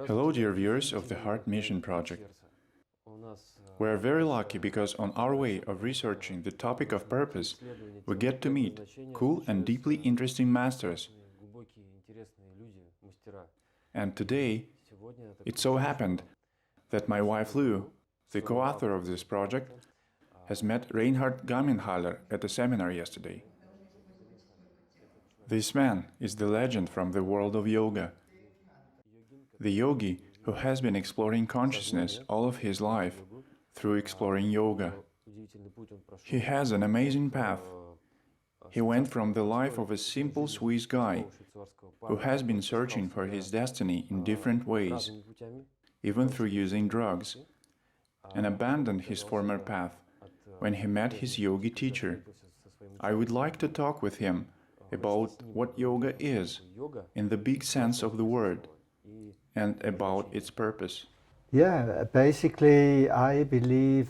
Hello, dear viewers of the Heart Mission Project. We are very lucky because on our way of researching the topic of purpose, we get to meet cool and deeply interesting masters. And today, it so happened that my wife Lou, the co-author of this project, has met Reinhard Gammenthaler at a seminar yesterday. This man is the legend from the world of yoga. The yogi who has been exploring consciousness all of his life through exploring yoga. He has an amazing path. He went from the life of a simple Swiss guy who has been searching for his destiny in different ways, even through using drugs, and abandoned his former path when he met his yogi teacher. I would like to talk with him about what yoga is, in the big sense of the word, and about its purpose. Yeah, basically I believe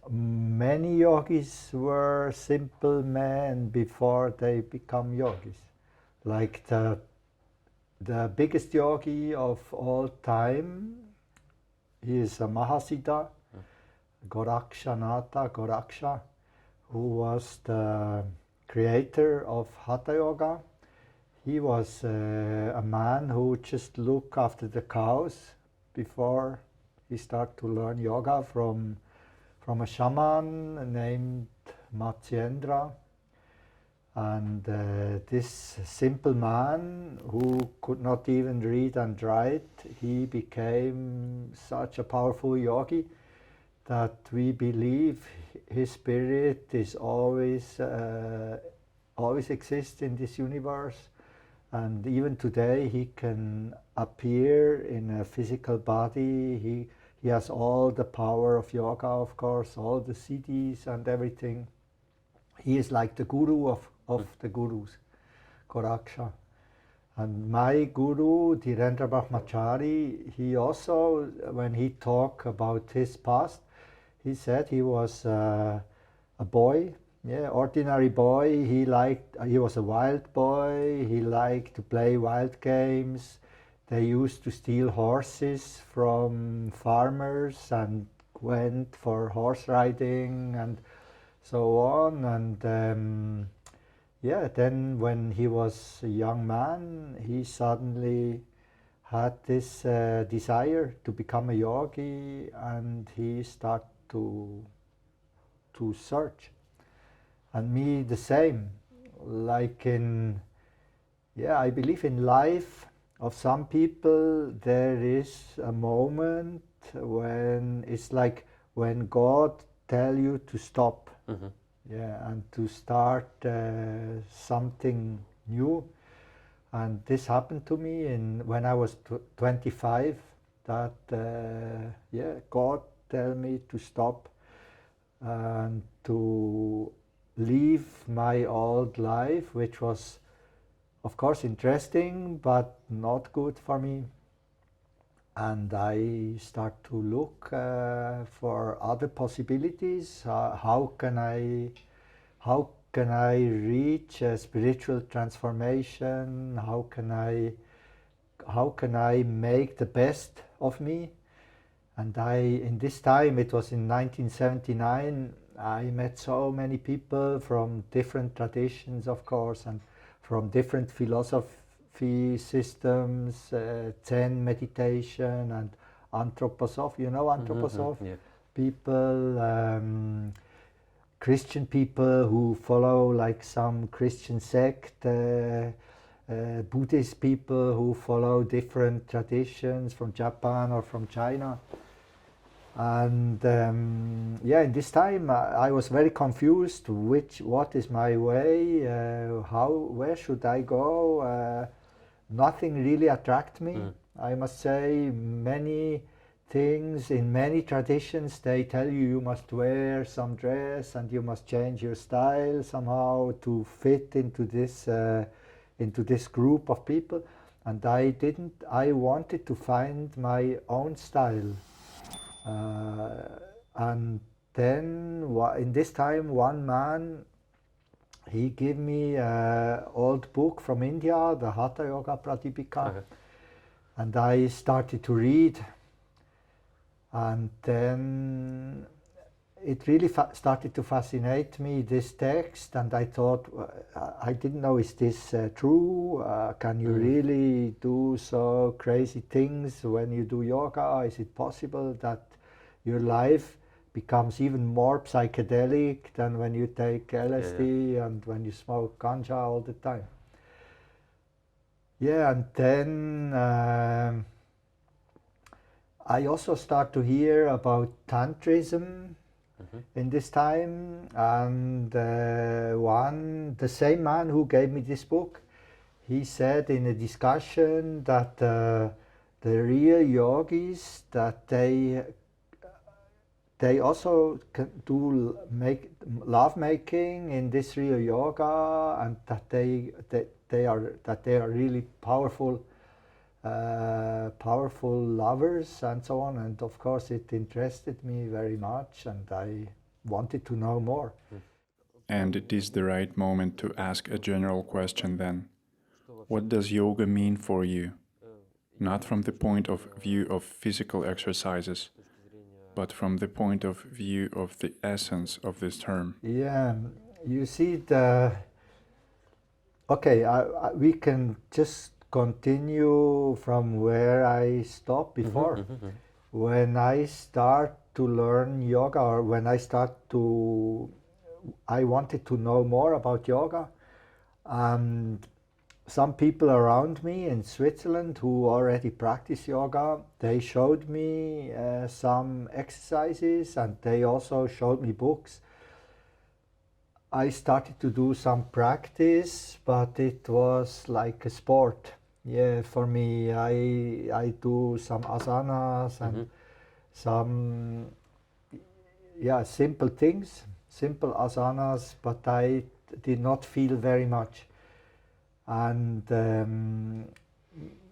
many yogis were simple men before they become yogis. Like the biggest yogi of all time, he is a Mahasiddha, Goraksha, who was the creator of Hatha Yoga. He was a man who just looked after the cows before he started to learn yoga from a shaman named Matsyendra. And this simple man who could not even read and write, he became such a powerful yogi that we believe his spirit is always exists in this universe. And even today he can appear in a physical body. He has all the power of yoga, of course, all the siddhis and everything. He is like the guru of the gurus, Goraksha. And my guru, Dhirendra Brahmachari, he also, when he talked about his past, he said he was a boy. Yeah, ordinary boy. He was a wild boy. He liked to play wild games. They used to steal horses from farmers and went for horse riding and so on. And yeah, then when he was a young man, he suddenly had this desire to become a yogi, and he started to search. And me the same, like I believe in life of some people there is a moment when it's like when God tell you to stop, and to start something new. And this happened to me when I was 25, that God tell me to stop and to leave my old life, which was of course interesting but not good for me. And I start to look for other possibilities. How can I reach a spiritual transformation? How can I make the best of me? And in this time, it was in 1979, I met so many people from different traditions, of course, and from different philosophy systems, Zen meditation and anthroposophy. You know anthroposophy? Yeah. People, Christian people who follow like some Christian sect, Buddhist people who follow different traditions from Japan or from China. And in this time I was very confused. What is my way? Where should I go? Nothing really attracted me. I must say, many things in many traditions they tell you must wear some dress and you must change your style somehow to fit into this group of people. And I didn't. I wanted to find my own style. And then in this time, one man, he gave me an old book from India, the Hatha Yoga Pratipika, And I started to read, and then it really started to fascinate me, this text, and I thought, I didn't know, is this true? Can you really do so crazy things when you do yoga? Is it possible that your life becomes even more psychedelic than when you take LSD and when you smoke ganja all the time? Yeah, and then I also start to hear about tantrism in this time, and the same man who gave me this book, he said in a discussion that the real yogis, that they also can do love making in this real yoga, and that they are really powerful lovers and so on. And of course it interested me very much, and I wanted to know more. And it is the right moment to ask a general question then. What does yoga mean for you? Not from the point of view of physical exercises, but from the point of view of the essence of this term. Yeah, you see, we can just continue from where I stopped before. When I start to learn yoga, or when I wanted to know more about yoga, and some people around me in Switzerland who already practice yoga, they showed me some exercises, and they also showed me books. I started to do some practice, but it was like a sport. Yeah, for me, I do some asanas and some simple things, simple asanas, but I did not feel very much. And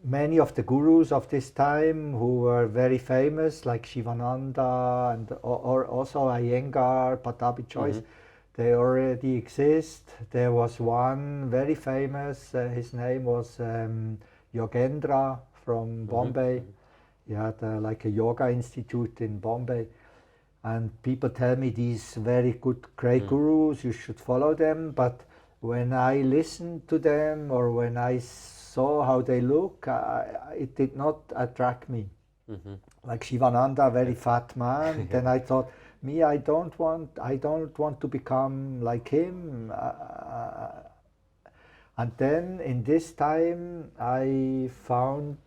many of the gurus of this time who were very famous, like Shivananda and or also Iyengar, Patabi Choice, they already exist. There was one very famous, his name was Yogendra from Bombay. He had like a yoga institute in Bombay. And people tell me these very good, great gurus, you should follow them. But when I listened to them, or when I saw how they look, it did not attract me. Like Shivananda, very fat man. Then I thought, me, I don't want to become like him. And then in this time, I found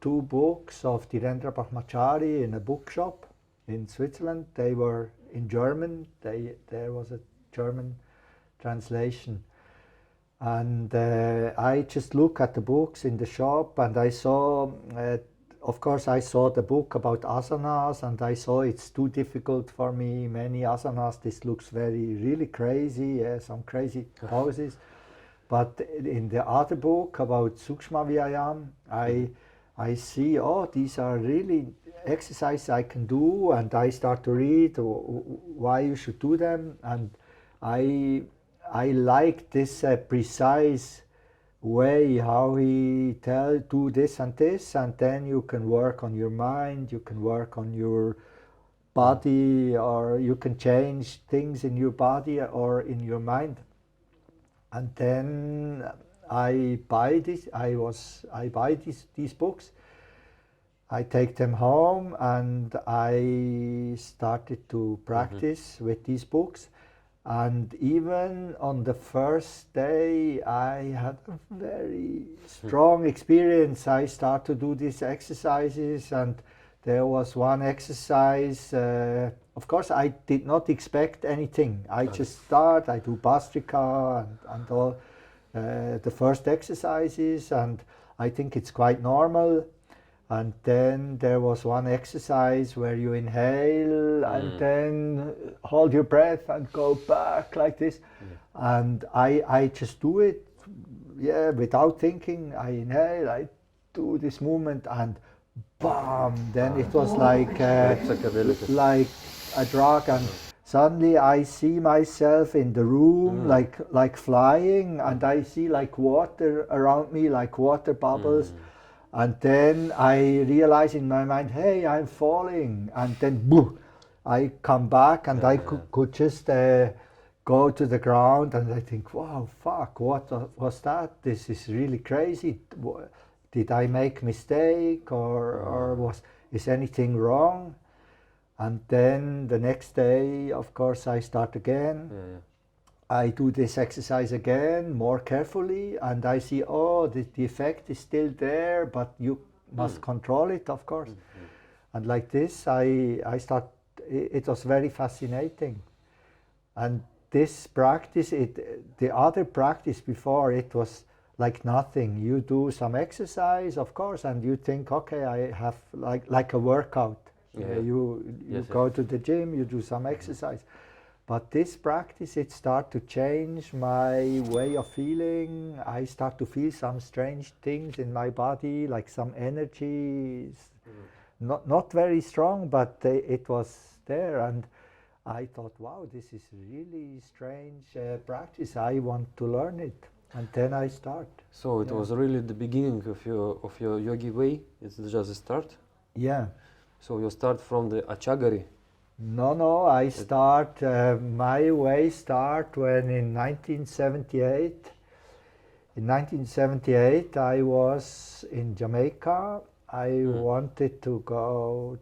2 books of Dhirendra Brahmachari in a bookshop in Switzerland. They were in German. There was a German translation. And I just looked at the books in the shop, and I saw, of course, I saw the book about asanas, and I saw it's too difficult for me, many asanas. This looks really crazy, some crazy poses. But in the other book about Sukshma Vyayam, I see, these are really exercises I can do, and I start to read why you should do them. And I like this precise way how he do this and this, and then you can work on your mind, you can work on your body, or you can change things in your body or in your mind. And then I buy these books. I take them home, and I started to practice with these books. And even on the first day, I had a very strong experience. I started to do these exercises, and there was one exercise. Of course, I did not expect anything. I just start. I do Bhastrika and all the first exercises, and I think it's quite normal. And then there was one exercise where you inhale and then hold your breath and go back like this. And I just do it, without thinking. I inhale, I do this movement, and bam! Then it was like a drug, and suddenly I see myself in the room like flying, and I see like water around me, like water bubbles. And then I realized in my mind, hey, I'm falling. And then, boom, I come back and I could just go to the ground and I think, wow, fuck, what was that? This is really crazy. Did I make mistake or is anything wrong? And then the next day, of course, I start again. I do this exercise again more carefully and I see, oh, the effect is still there, but you must control it, of course. And like this, I start, it was very fascinating. And this practice, the other practice before, it was like nothing. You do some exercise, of course, and you think, okay, I have like a workout. You go to the gym, you do some exercise. But this practice, it started to change my way of feeling. I start to feel some strange things in my body, like some energies, not very strong, but it was there. And I thought, wow, this is really strange practice. I want to learn it. And then I start. So it was really the beginning of your yogi way? It's just a start? Yeah. So you start from the Achagari? No, I start, my way start when in 1978. In 1978 I was in Jamaica. I wanted to go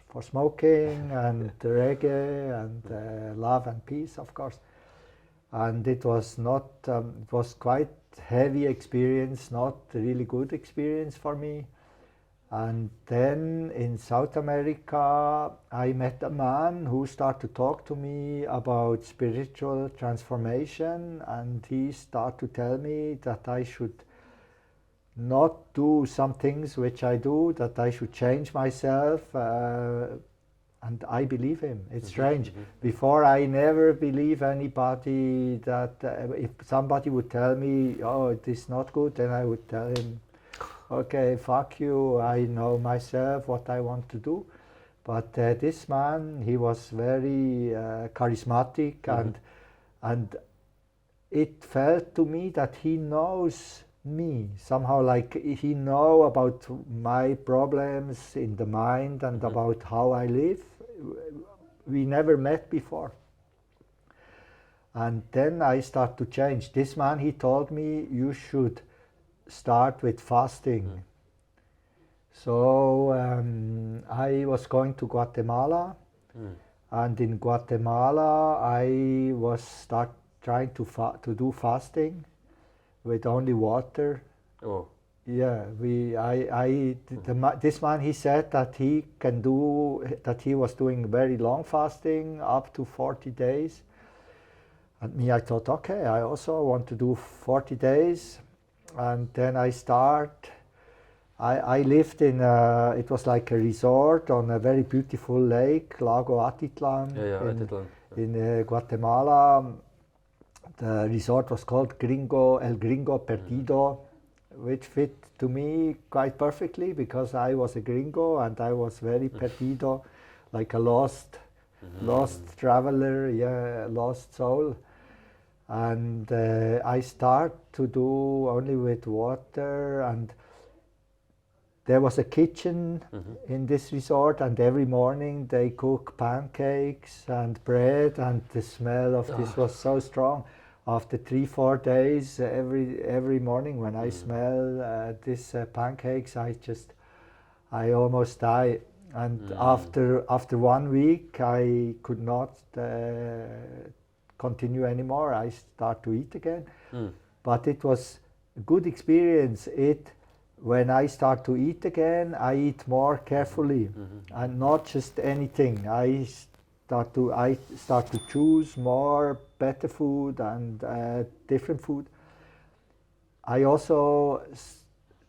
for smoking and reggae and love and peace, of course. And it was not, it was quite heavy experience, not a really good experience for me. And then in South America, I met a man who started to talk to me about spiritual transformation, and he started to tell me that I should not do some things which I do, that I should change myself, and I believe him. It's strange. Before I never believe anybody that if somebody would tell me, oh, it is not good, then I would tell him, okay, fuck you, I know myself what I want to do. But this man, he was very charismatic and it felt to me that he knows me somehow, like he know about my problems in the mind and about how I live. We never met before. And then I start to change. This man, he told me, you should start with fasting. So I was going to Guatemala, and in Guatemala I was trying to do fasting with only water. Oh. Yeah, this man, he said that he can do, that he was doing very long fasting, up to 40 days. And me, I thought, okay, I also want to do 40 days. And then I lived in, it was like a resort on a very beautiful lake, Lago Atitlan, in Guatemala. The resort was called El Gringo Perdido, which fit to me quite perfectly because I was a gringo and I was very perdido, like a lost traveler, lost soul. And I start to do only with water, and there was a kitchen in this resort, and every morning they cook pancakes and bread, and the smell of this was so strong. After 3-4 days, every morning when I smell these pancakes, I almost die. And after 1 week, I could not continue anymore. I start to eat again. But it was a good experience. When I start to eat again, I eat more carefully and not just anything. I start to choose more better food and different food. I also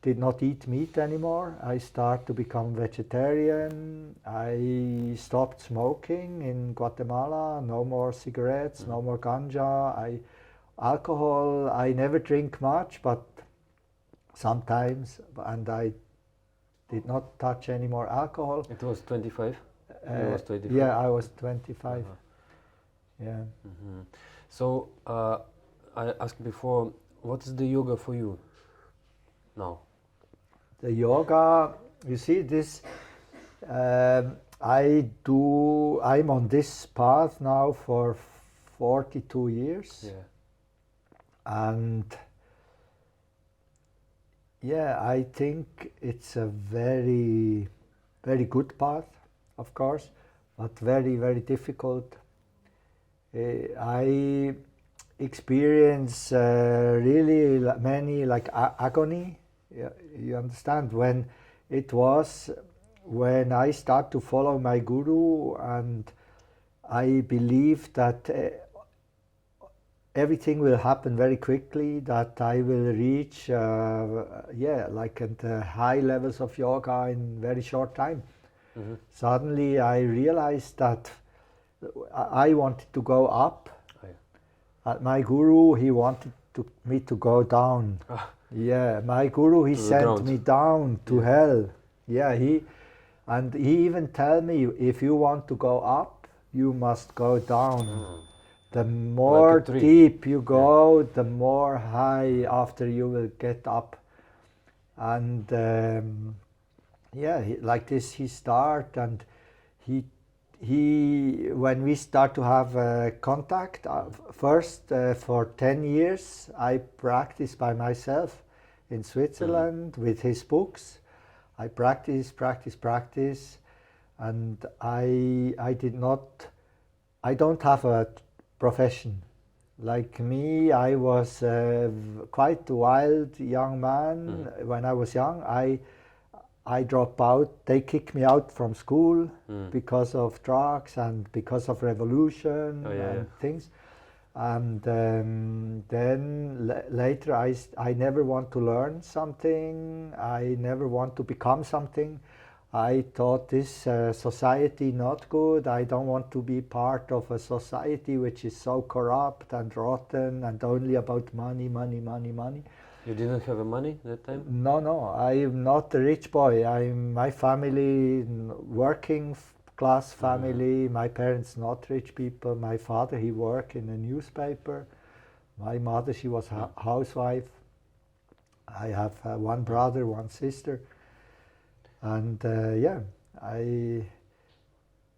did not eat meat anymore. I start to become vegetarian. I stopped smoking in Guatemala. No more cigarettes, no more ganja. Alcohol, I never drink much, but sometimes, and I did not touch any more alcohol. It was 25? You was 25? Yeah, I was 25. Yeah. So, I asked before, what is the yoga for you now? The yoga, you see this, I'm on this path now for 42 years. Yeah. And yeah, I think it's a very, very good path, of course, but very, very difficult. I experience really many agony. Yeah, you understand when I start to follow my guru, and I believe that everything will happen very quickly, that I will reach at the high levels of yoga in very short time. Mm-hmm. Suddenly I realized that I wanted to go up. Oh, yeah. My guru, he wanted me to go down. Ah. Yeah, my guru, he To the sent ground. me down to hell. Yeah, he even tell me, if you want to go up, you must go down. Mm. The more Like a tree. deep you go, the more high after you will get up. And like this he start, and he when we start to have contact, first for 10 years I practiced by myself in Switzerland with his books. I practice, and I don't have a profession. Like me, I was quite a wild young man. When I was young, I dropped out. They kicked me out from school because of drugs and because of revolution and things. And then later I never want to learn something. I never want to become something. I thought this society not good. I don't want to be part of a society which is so corrupt and rotten and only about money. You didn't have money that time? No, I'm not a rich boy. My family, working class family. My parents not rich people. My father, he worked in a newspaper. My mother, she was a housewife. I have one brother, one sister. And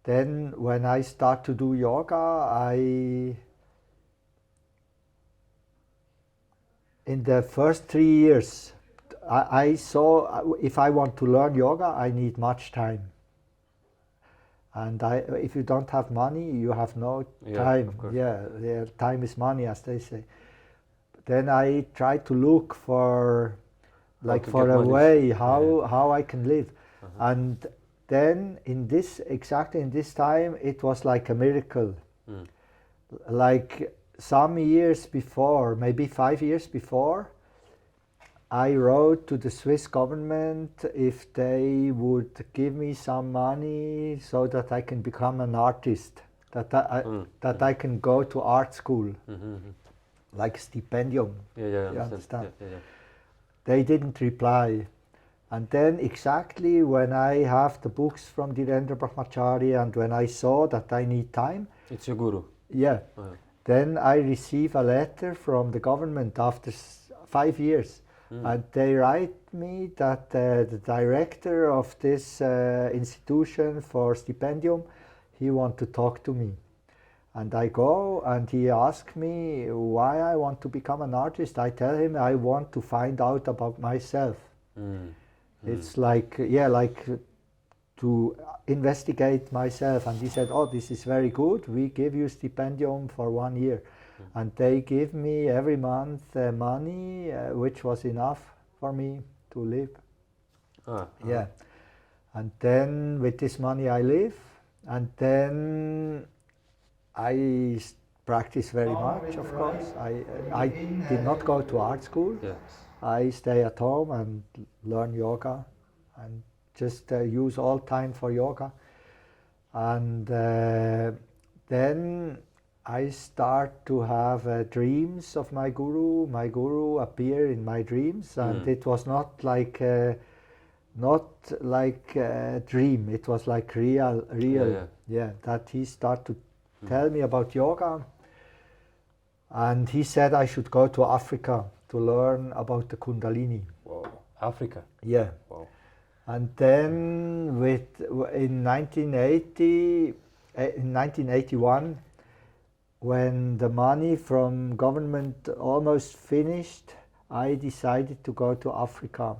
then when I start to do yoga, in the first 3 years, I saw if I want to learn yoga, I need much time. And if you don't have money, you have no time. Of course. Yeah, time is money, as they say. Then I try to look for a way how I can live. And then exactly in this time, it was like a miracle. Like some years before, maybe 5 years before, I wrote to the Swiss government if they would give me some money so that I can become an artist, that I can go to art school, like stipendium. Yeah, you understand? Yeah. They didn't reply. And then exactly when I have the books from Dhirendra Brahmachari and when I saw that I need time. It's your guru? Yeah. Then I receive a letter from the government after 5 years. And they write me that the director of this institution for stipendium, he want to talk to me. And I go and he asks me why I want to become an artist. I tell him I want to find out about myself. It's like to investigate myself. And he said, oh, this is very good. We give you stipendium for 1 year. And they give me every month money, which was enough for me to live. Yeah. And then with this money I live. And then I practice very much, of course. I did not go to art school. Yeah. I stay at home and learn yoga and just use all time for yoga. And then I start to have dreams of my guru. My guru appear in my dreams, and it was not like a dream. It was like real. Yeah, that he started to tell me about yoga, and he said I should go to Africa to learn about the Kundalini. Wow. Africa. Yeah. Wow. And then in 1981, when the money from government almost finished, I decided to go to Africa.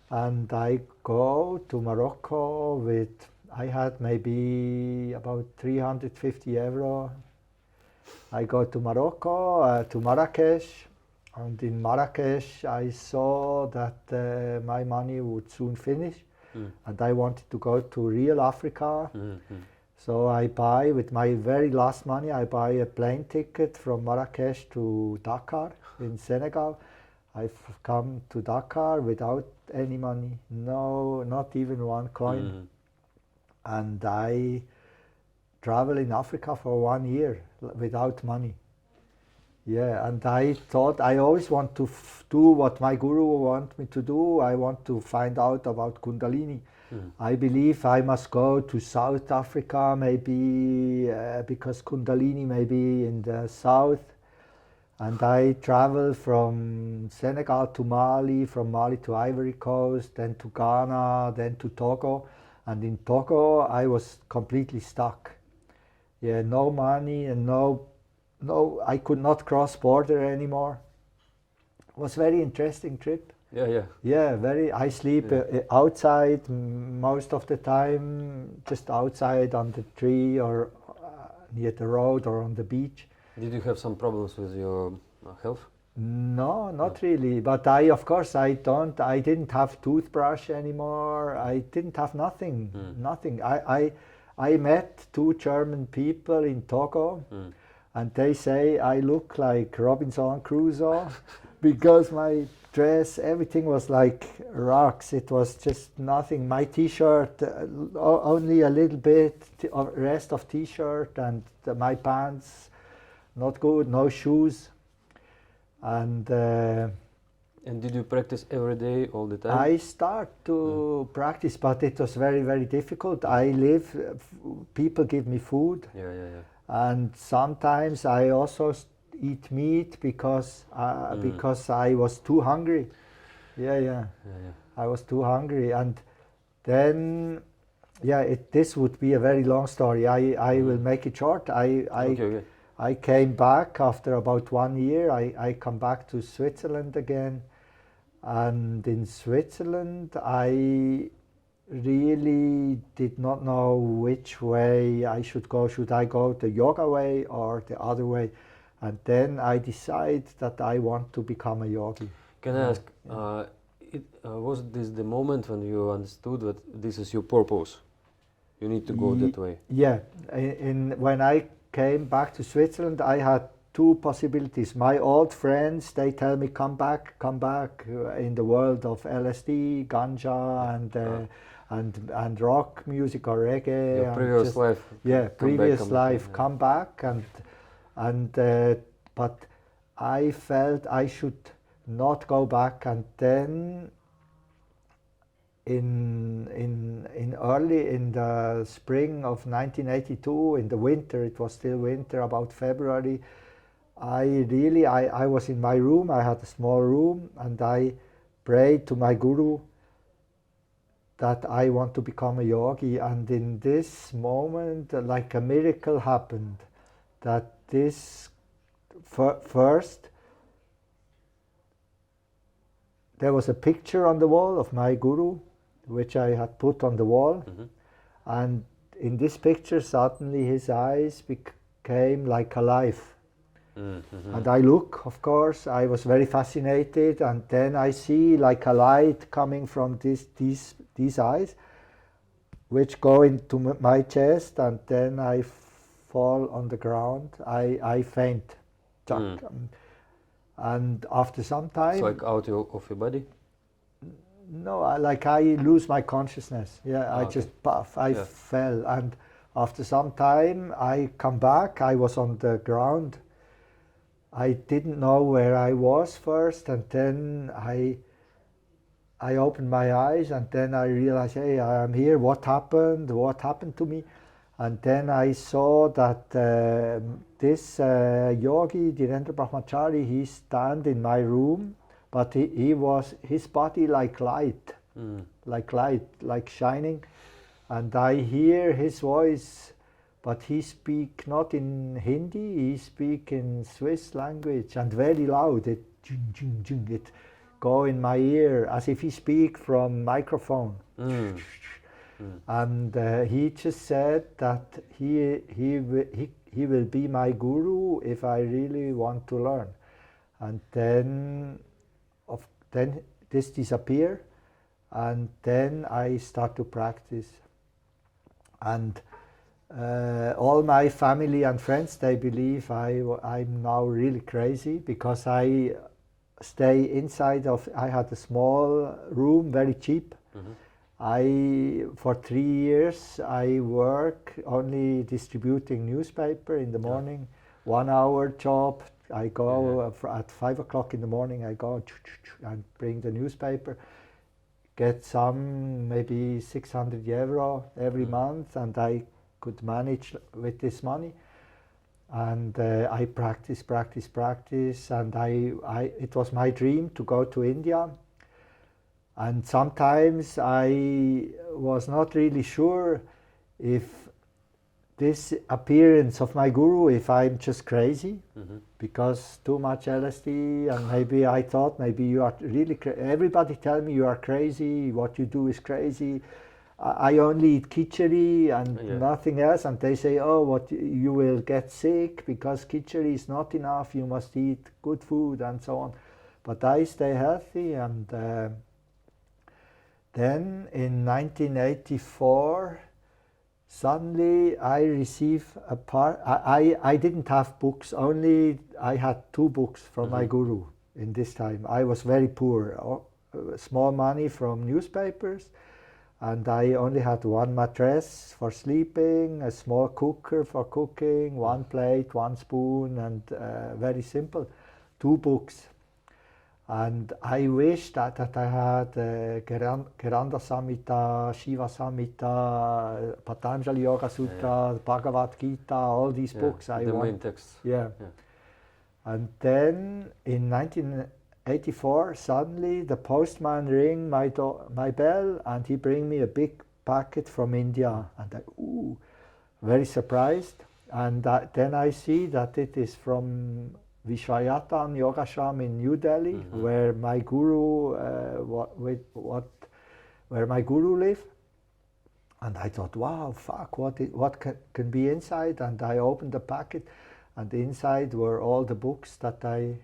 And I go to Morocco with, I had maybe about 350 euro. I go to Morocco, to Marrakesh, and in Marrakesh I saw that my money would soon finish, and I wanted to go to real Africa. So I buy, with my very last money, I buy a plane ticket from Marrakesh to Dakar in Senegal. I've come to Dakar without any money, no, not even one coin. And I travel in Africa for 1 year without money. Yeah, and I thought I always want to do what my guru want me to do. I want to find out about Kundalini. I believe I must go to South Africa, maybe because Kundalini may be in the south. And I travel from Senegal to Mali, from Mali to Ivory Coast, then to Ghana, then to Togo. And in Togo, I was completely stuck. Yeah, no money and no, I could not cross border anymore. It was a very interesting trip. Yeah. Yeah, I sleep outside most of the time, just outside on the tree or near the road or on the beach. Did you have some problems with your health? No, not really. But I didn't have toothbrush anymore. I didn't have nothing. I met 2 German people in Togo, and they say I look like Robinson Crusoe because my dress, everything was like rocks. It was just nothing. My t-shirt, only a little bit of rest of t-shirt, and my pants, not good, no shoes. And did you practice every day, all the time? I start to practice, but it was very, very difficult. People give me food. Yeah. And sometimes I also eat meat because I was too hungry. Yeah. I was too hungry. And then, this would be a very long story. I will make it short. Okay. I came back after about 1 year. I come back to Switzerland again. And in Switzerland, I really did not know which way I should go. Should I go the yoga way or the other way? And then I decide that I want to become a yogi. Can I ask, was this the moment when you understood that this is your purpose? You need to go that way? Yeah. When I came back to Switzerland, I had 2 possibilities. My old friends, they tell me, come back in the world of LSD, ganja, and rock music or reggae. Your previous life. Yeah, previous life, come back. But I felt I should not go back. And then in the spring of 1982, in the winter, it was still winter, about February, I was in my room. I had a small room, and I prayed to my guru that I want to become a yogi. And in this moment, like a miracle happened, that this first, there was a picture on the wall of my guru, which I had put on the wall. And in this picture, suddenly his eyes became like alive. And I look, of course, I was very fascinated, and then I see like a light coming from these eyes, which go into my chest, and then I fall on the ground. I faint. And after some time... It's like out of your body? No, I lose my consciousness. Yeah, I just puff. I fell, and after some time I come back. I was on the ground. I didn't know where I was first, and then I opened my eyes, and then I realized, hey, I am here. What happened? What happened to me? And then I saw that this yogi, Dhirendra Brahmachari, he stand in my room, but he was, his body like light, like shining. And I hear his voice, but he speak not in Hindi, he speak in Swiss language, and very loud. It go in my ear as if he speak from microphone. And he just said that he will be my guru if I really want to learn. And then this disappear, and then I start to practice. And all my family and friends, they believe I'm now really crazy because I stay inside of, I had a small room, very cheap. For 3 years I work only distributing newspaper in the morning, 1 hour job. I go at 5 o'clock in the morning, I go and bring the newspaper, get some maybe 600 euro every month, and I could manage with this money. And I practice, and it was my dream to go to India. And sometimes I was not really sure if this appearance of my guru, if I'm just crazy, because too much LSD, and maybe I thought maybe you are really everybody tell me you are crazy, what you do is crazy. I only eat khichdi and nothing else, and they say, oh, what you will get sick because khichdi is not enough, you must eat good food and so on. But I stay healthy, and then in 1984, suddenly I receive I didn't have books, only I had 2 books from my guru in this time. I was very poor, small money from newspapers, and I only had 1 mattress for sleeping, a small cooker for cooking, 1 plate, 1 spoon, and very simple, 2 books. And I wish that I had Geranda Samhita, Shiva Samhita, Patanjali Yoga Sutra, Bhagavad Gita, all these books I want. Main texts. Yeah. And then in 1984, suddenly the postman ring my bell, and he bring me a big packet from India, and I, very surprised. And then I see that it is from Vishwayatan Yogashram in New Delhi, where my guru, where my guru live. And I thought, wow, fuck, what can be inside? And I opened the packet, and inside were all the books that I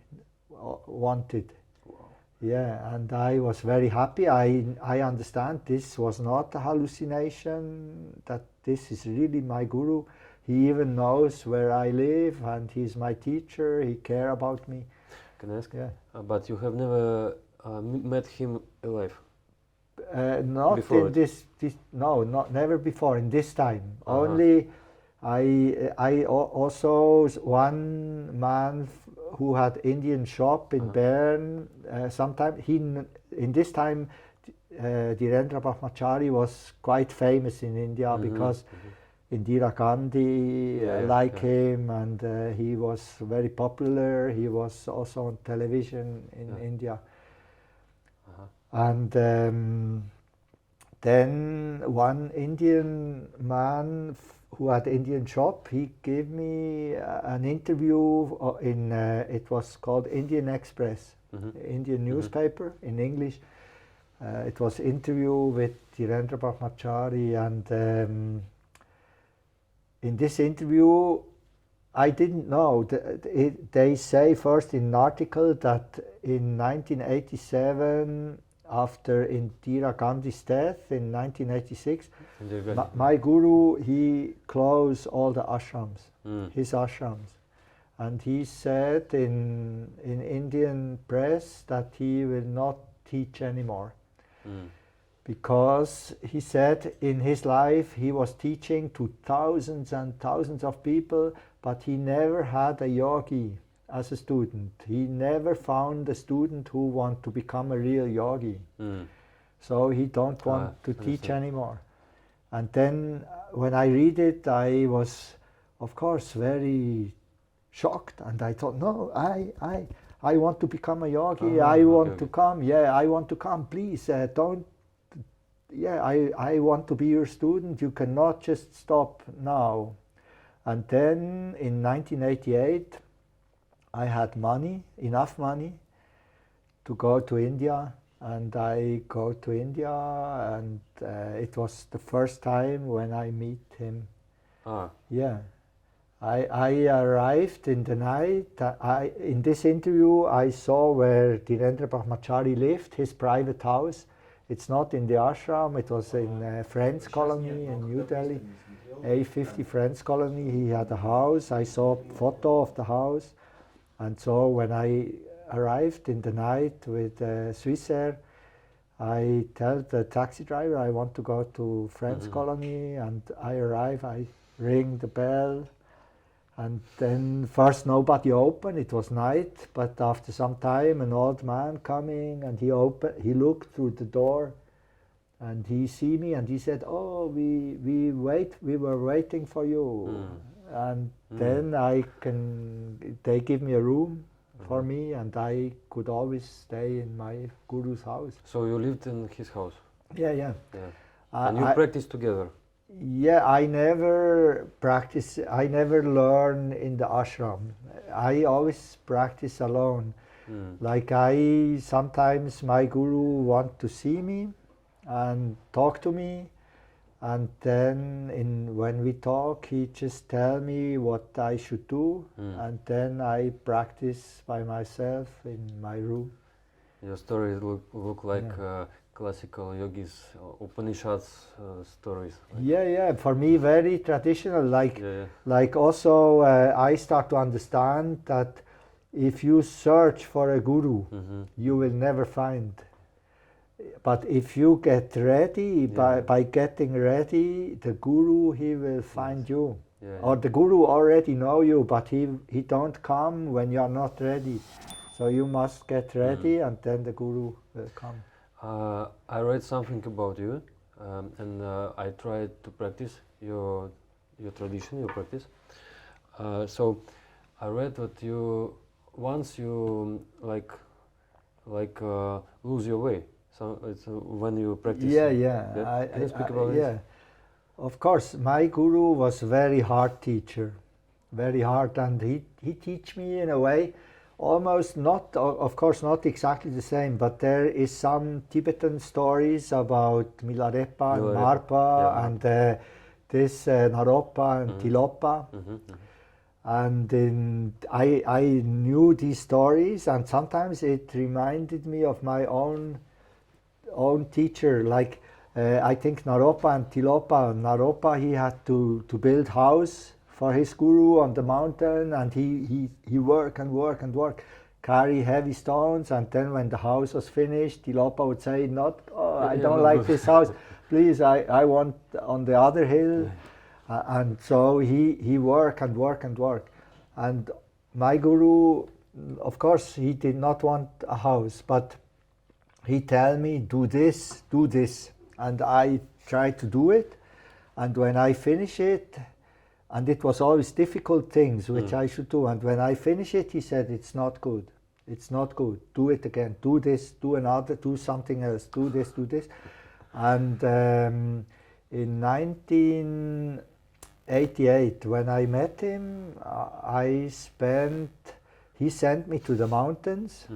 wanted. Wow. Yeah, and I was very happy. I understand this was not a hallucination, that this is really my guru. He even knows where I live, and he's my teacher. He cares about me. Can I ask? Yeah. But you have never met him alive? Not before in this. No, never before. In this time, only I also one man who had Indian shop in Bern. Sometime in this time, Dhirendra Brahmachari was quite famous in India because Indira Gandhi liked him, and he was very popular. He was also on television in India. And then one Indian man who had Indian shop, he gave me an interview in, it was called Indian Express, Indian newspaper in English. It was interview with Dhirendra Brahmachari, and in this interview, I didn't know. They say first in an article that in 1987, after Indira Gandhi's death in 1986, my guru, he closed all the ashrams, his ashrams. And he said in Indian press that he will not teach anymore. Because he said in his life he was teaching to thousands and thousands of people, but he never had a yogi as a student. He never found a student who want to become a real yogi. So he don't want to teach anymore. And then when I read it, I was, of course, very shocked, and I thought, no, I want to become a yogi. Ah, I want okay, to okay. come. Yeah, I want to come. Please, don't. Yeah, I want to be your student. You cannot just stop now. And then in 1988, I had money, enough money, to go to India, and I go to India, and it was the first time when I meet him. Ah, Yeah, I arrived in the night. In this interview, I saw where Dhirendra Brahmachari lived, his private house. It's not in the ashram. It was in a Friends colony in New Delhi, A50 Friends colony. He had a house. I saw a photo of the house, and so when I arrived in the night with Swissair, I tell the taxi driver I want to go to Friends colony, and I arrive. I ring the bell, and then first nobody opened. It was night, but after some time, an old man coming, and he looked through the door, and he see me, and he said, "Oh, we were waiting for you." And then they give me a room for me, and I could always stay in my guru's house. so you lived in his house? Yeah, yeah. Yeah. And you practiced together? Yeah, I never practice. I never learn in the ashram. I always practice alone. Like sometimes my guru want to see me and talk to me, and then when we talk, he just tell me what I should do, and then I practice by myself in my room. Your stories look like classical yogis, Upanishads stories. Yeah, yeah. For me, very traditional. Like, Yeah. like also, I start to understand that if you search for a guru, you will never find. But if you get ready, by getting ready, the guru, he will find you. Yeah, Or the guru already know you, but he don't come when you are not ready. So you must get ready, and then the guru will come. I read something about you, and I tried to practice your tradition, your practice. So I read that you once you lose your way. So it's when you practice. Yeah, yeah. Can you speak about yeah. this? Of course, my guru was very hard teacher, very hard, and he teach me in a way, almost not, of course, not exactly the same, but there is some Tibetan stories about Milarepa and Marpa, and this Naropa and Tilopa. And I knew these stories, and sometimes it reminded me of my own teacher. Like I think Naropa and Tilopa. Naropa, he had to build house for his guru on the mountain, and he work and work and work, carry heavy stones, and then when the house was finished, Tilopa would say, I don't like this house, please, I want on the other hill. And so he work and work and work. And my guru, of course, he did not want a house, but he tell me, do this, and I try to do it. And when I finish it, and it was always difficult things which I should do, and when I finish it, he said, it's not good, do it again, do this, do another, do something else, do this. And in 1988, when I met him, he sent me to the mountains,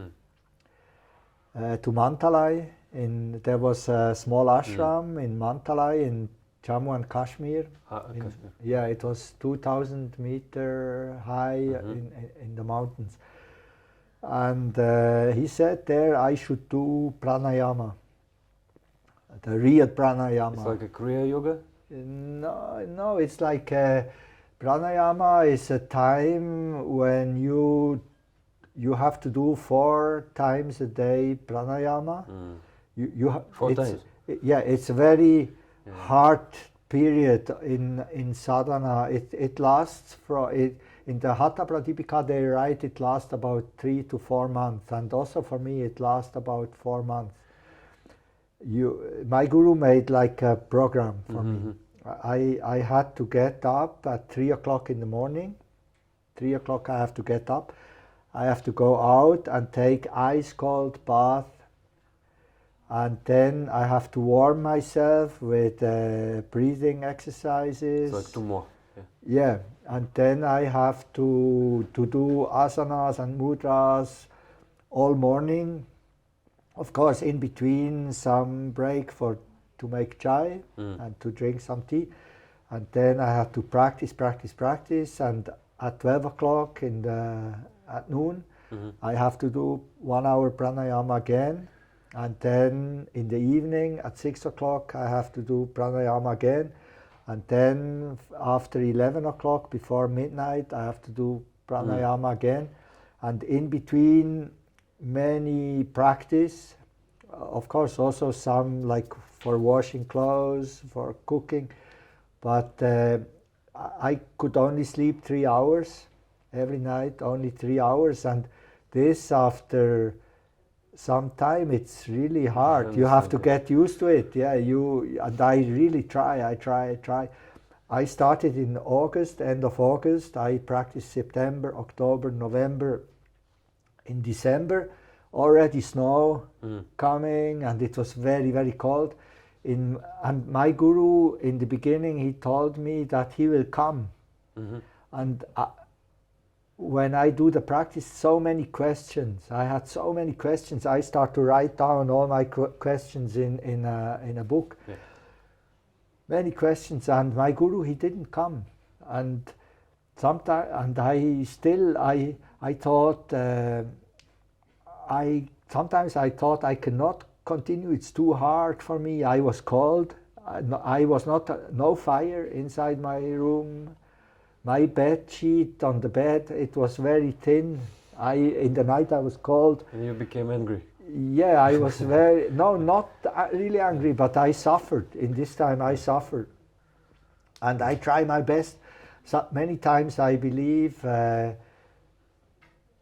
to Mantalai. There was a small ashram in Mantalai in Jammu and Kashmir. Kashmir. Yeah, it was 2,000 meter high in the mountains. And he said there I should do pranayama, the real pranayama. It's like a Kriya Yoga? No, it's like pranayama is a time when you have to do 4 times a day pranayama. 4 times? Yeah, it's a very hard period in sadhana. It lasts in the Hatha Pradipika they write it lasts about 3 to 4 months, and also for me it lasts about 4 months. My guru made like a program for me. I had to get up at 3 o'clock in the morning. 3 o'clock I have to get up, I have to go out and take ice cold bath, and then I have to warm myself with breathing exercises. It's like 2 more. Yeah. Yeah, and then I have to do asanas and mudras all morning. Of course, in between some break to make chai and to drink some tea. And then I have to practice, and at 12 o'clock at noon, I have to do 1 hour pranayama again. And then in the evening at 6 o'clock, I have to do pranayama again. And then after 11 o'clock, before midnight, I have to do pranayama again. And in between, many practice. Of course, also some like for washing clothes, for cooking. But I could only sleep 3 hours every night, only 3 hours. And this, after some time, it's really hard. You have to get used to it. Yeah, and I really try. I started in August, end of August. I practiced September, October, November. In December, already snow coming, and it was very, very cold. And my guru, in the beginning, he told me that he will come. And when I do the practice, so many questions. I had so many questions. I start to write down all my questions in a book. Yeah. Many questions, and my guru, he didn't come. And sometimes, and I thought, sometimes I thought I cannot continue. It's too hard for me. I was cold. I was no fire inside my room. My bed sheet on the bed, it was very thin. In the night I was cold. And you became angry. Yeah, I was not really angry, but I suffered. In this time I suffered. And I try my best. So many times I believe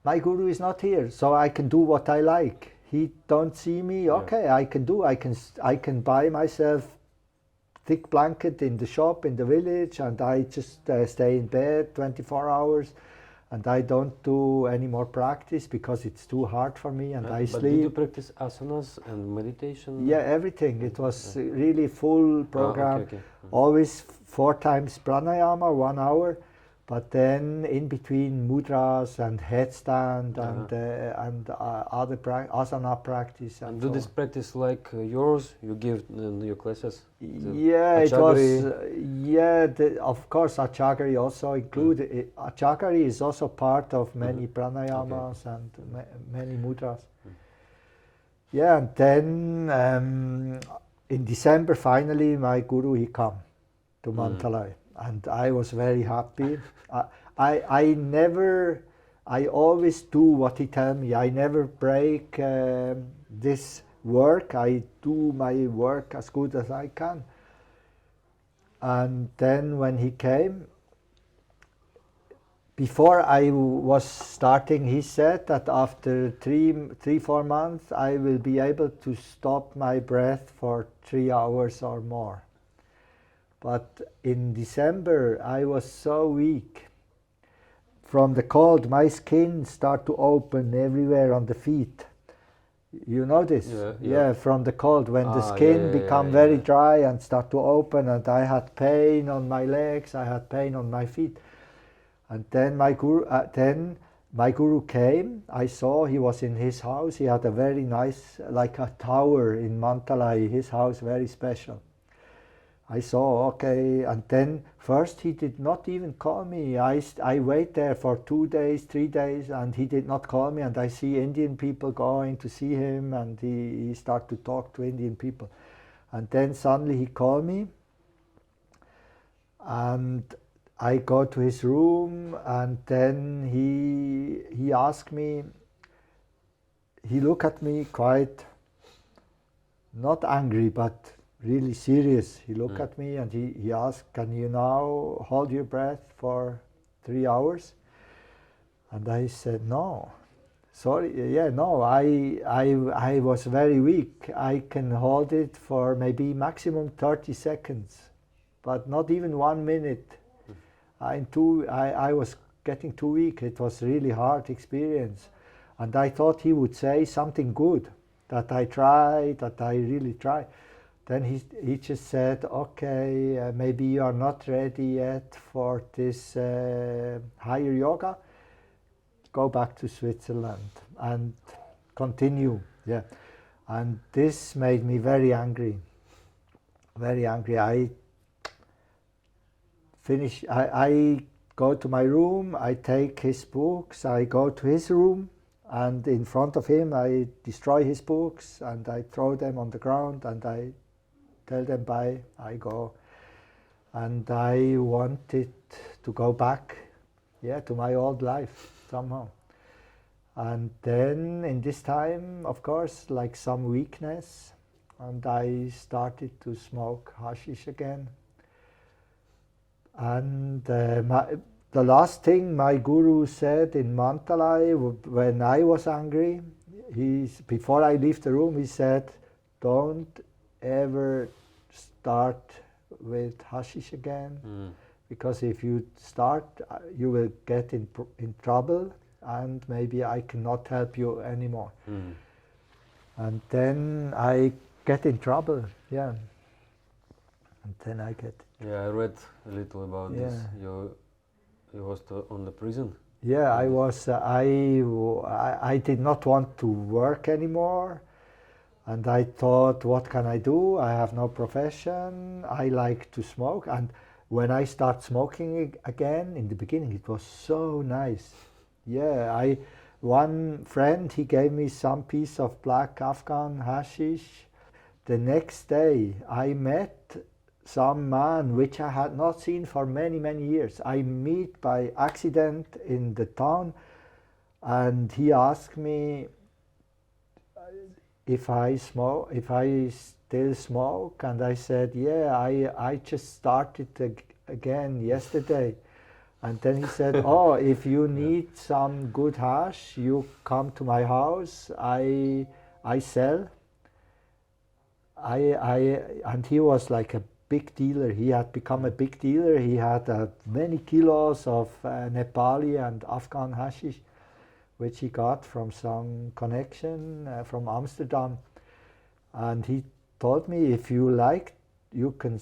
my guru is not here, so I can do what I like. He don't see me, okay, I can buy myself thick blanket in the shop in the village, and I just stay in bed 24 hours, and I don't do any more practice because it's too hard for me, and I but sleep. Did you practice asanas and meditation? Yeah, everything. It was really full program. Okay. Always 4 times pranayama, 1 hour, but then in between mudras and headstand and other asana practice. And do this practice like yours? You give in your classes? Yeah, it was. Of course, Achagari also included. Achagari is also part of many pranayamas and many mudras. Yeah, and then in December, finally, my guru, he come to Mantalai. And I was very happy. I always do what he tells me. I never break this work. I do my work as good as I can. And then when he came, before I was starting, he said that after 4 months, I will be able to stop my breath for 3 hours or more. But in December, I was so weak. From the cold, my skin started to open everywhere on the feet. You know this? Yeah, from the cold, when the skin become very dry and start to open, and I had pain on my legs, I had pain on my feet. And then my guru came. I saw he was in his house. He had a very nice, like a tower in Mantalai, his house, very special. I saw, okay, and then first he did not even call me. I wait there for 2 days, 3 days, and he did not call me, and I see Indian people going to see him, and he started to talk to Indian people. And then suddenly he called me, and I go to his room, and then he asked me, he looked at me quite, not angry, but really serious. He looked at me and he asked, can you now hold your breath for 3 hours? And I said, no. Sorry, no, I was very weak. I can hold it for maybe maximum 30 seconds, but not even 1 minute. I was getting too weak. It was really hard experience. And I thought he would say something good, that I tried, that I really tried. Then he just said, okay, maybe you are not ready yet for this higher yoga. Go back to Switzerland and continue. Yeah. And this made me very angry. Very angry. I go to my room, I take his books, I go to his room, and in front of him I destroy his books and I throw them on the ground and I tell them bye, I go. And I wanted to go back, to my old life somehow. And then in this time, of course, like some weakness, and I started to smoke hashish again. And the last thing my guru said in Mandalay when I was angry, before I leave the room, he said, don't ever start with hashish again, because if you start, you will get in trouble, and maybe I cannot help you anymore. And then I get in trouble, and then I get. Yeah, I read a little about this. You was on the prison. Yeah, I was. I did not want to work anymore, and I thought, what can I do? I have no profession. I like to smoke, and when I start smoking again, in the beginning, it was so nice. Yeah, one friend, he gave me some piece of black Afghan hashish. The next day, I met some man which I had not seen for many, many years. I meet by accident in the town, and he asked me if I still smoke, and I said, yeah, I just started again yesterday. And then he said, oh, if you need some good hash, you come to my house, I sell. And he was like a big dealer. He had become a big dealer. He had many kilos of Nepali and Afghan hashish, which he got from some connection from Amsterdam. And he told me, if you like, you can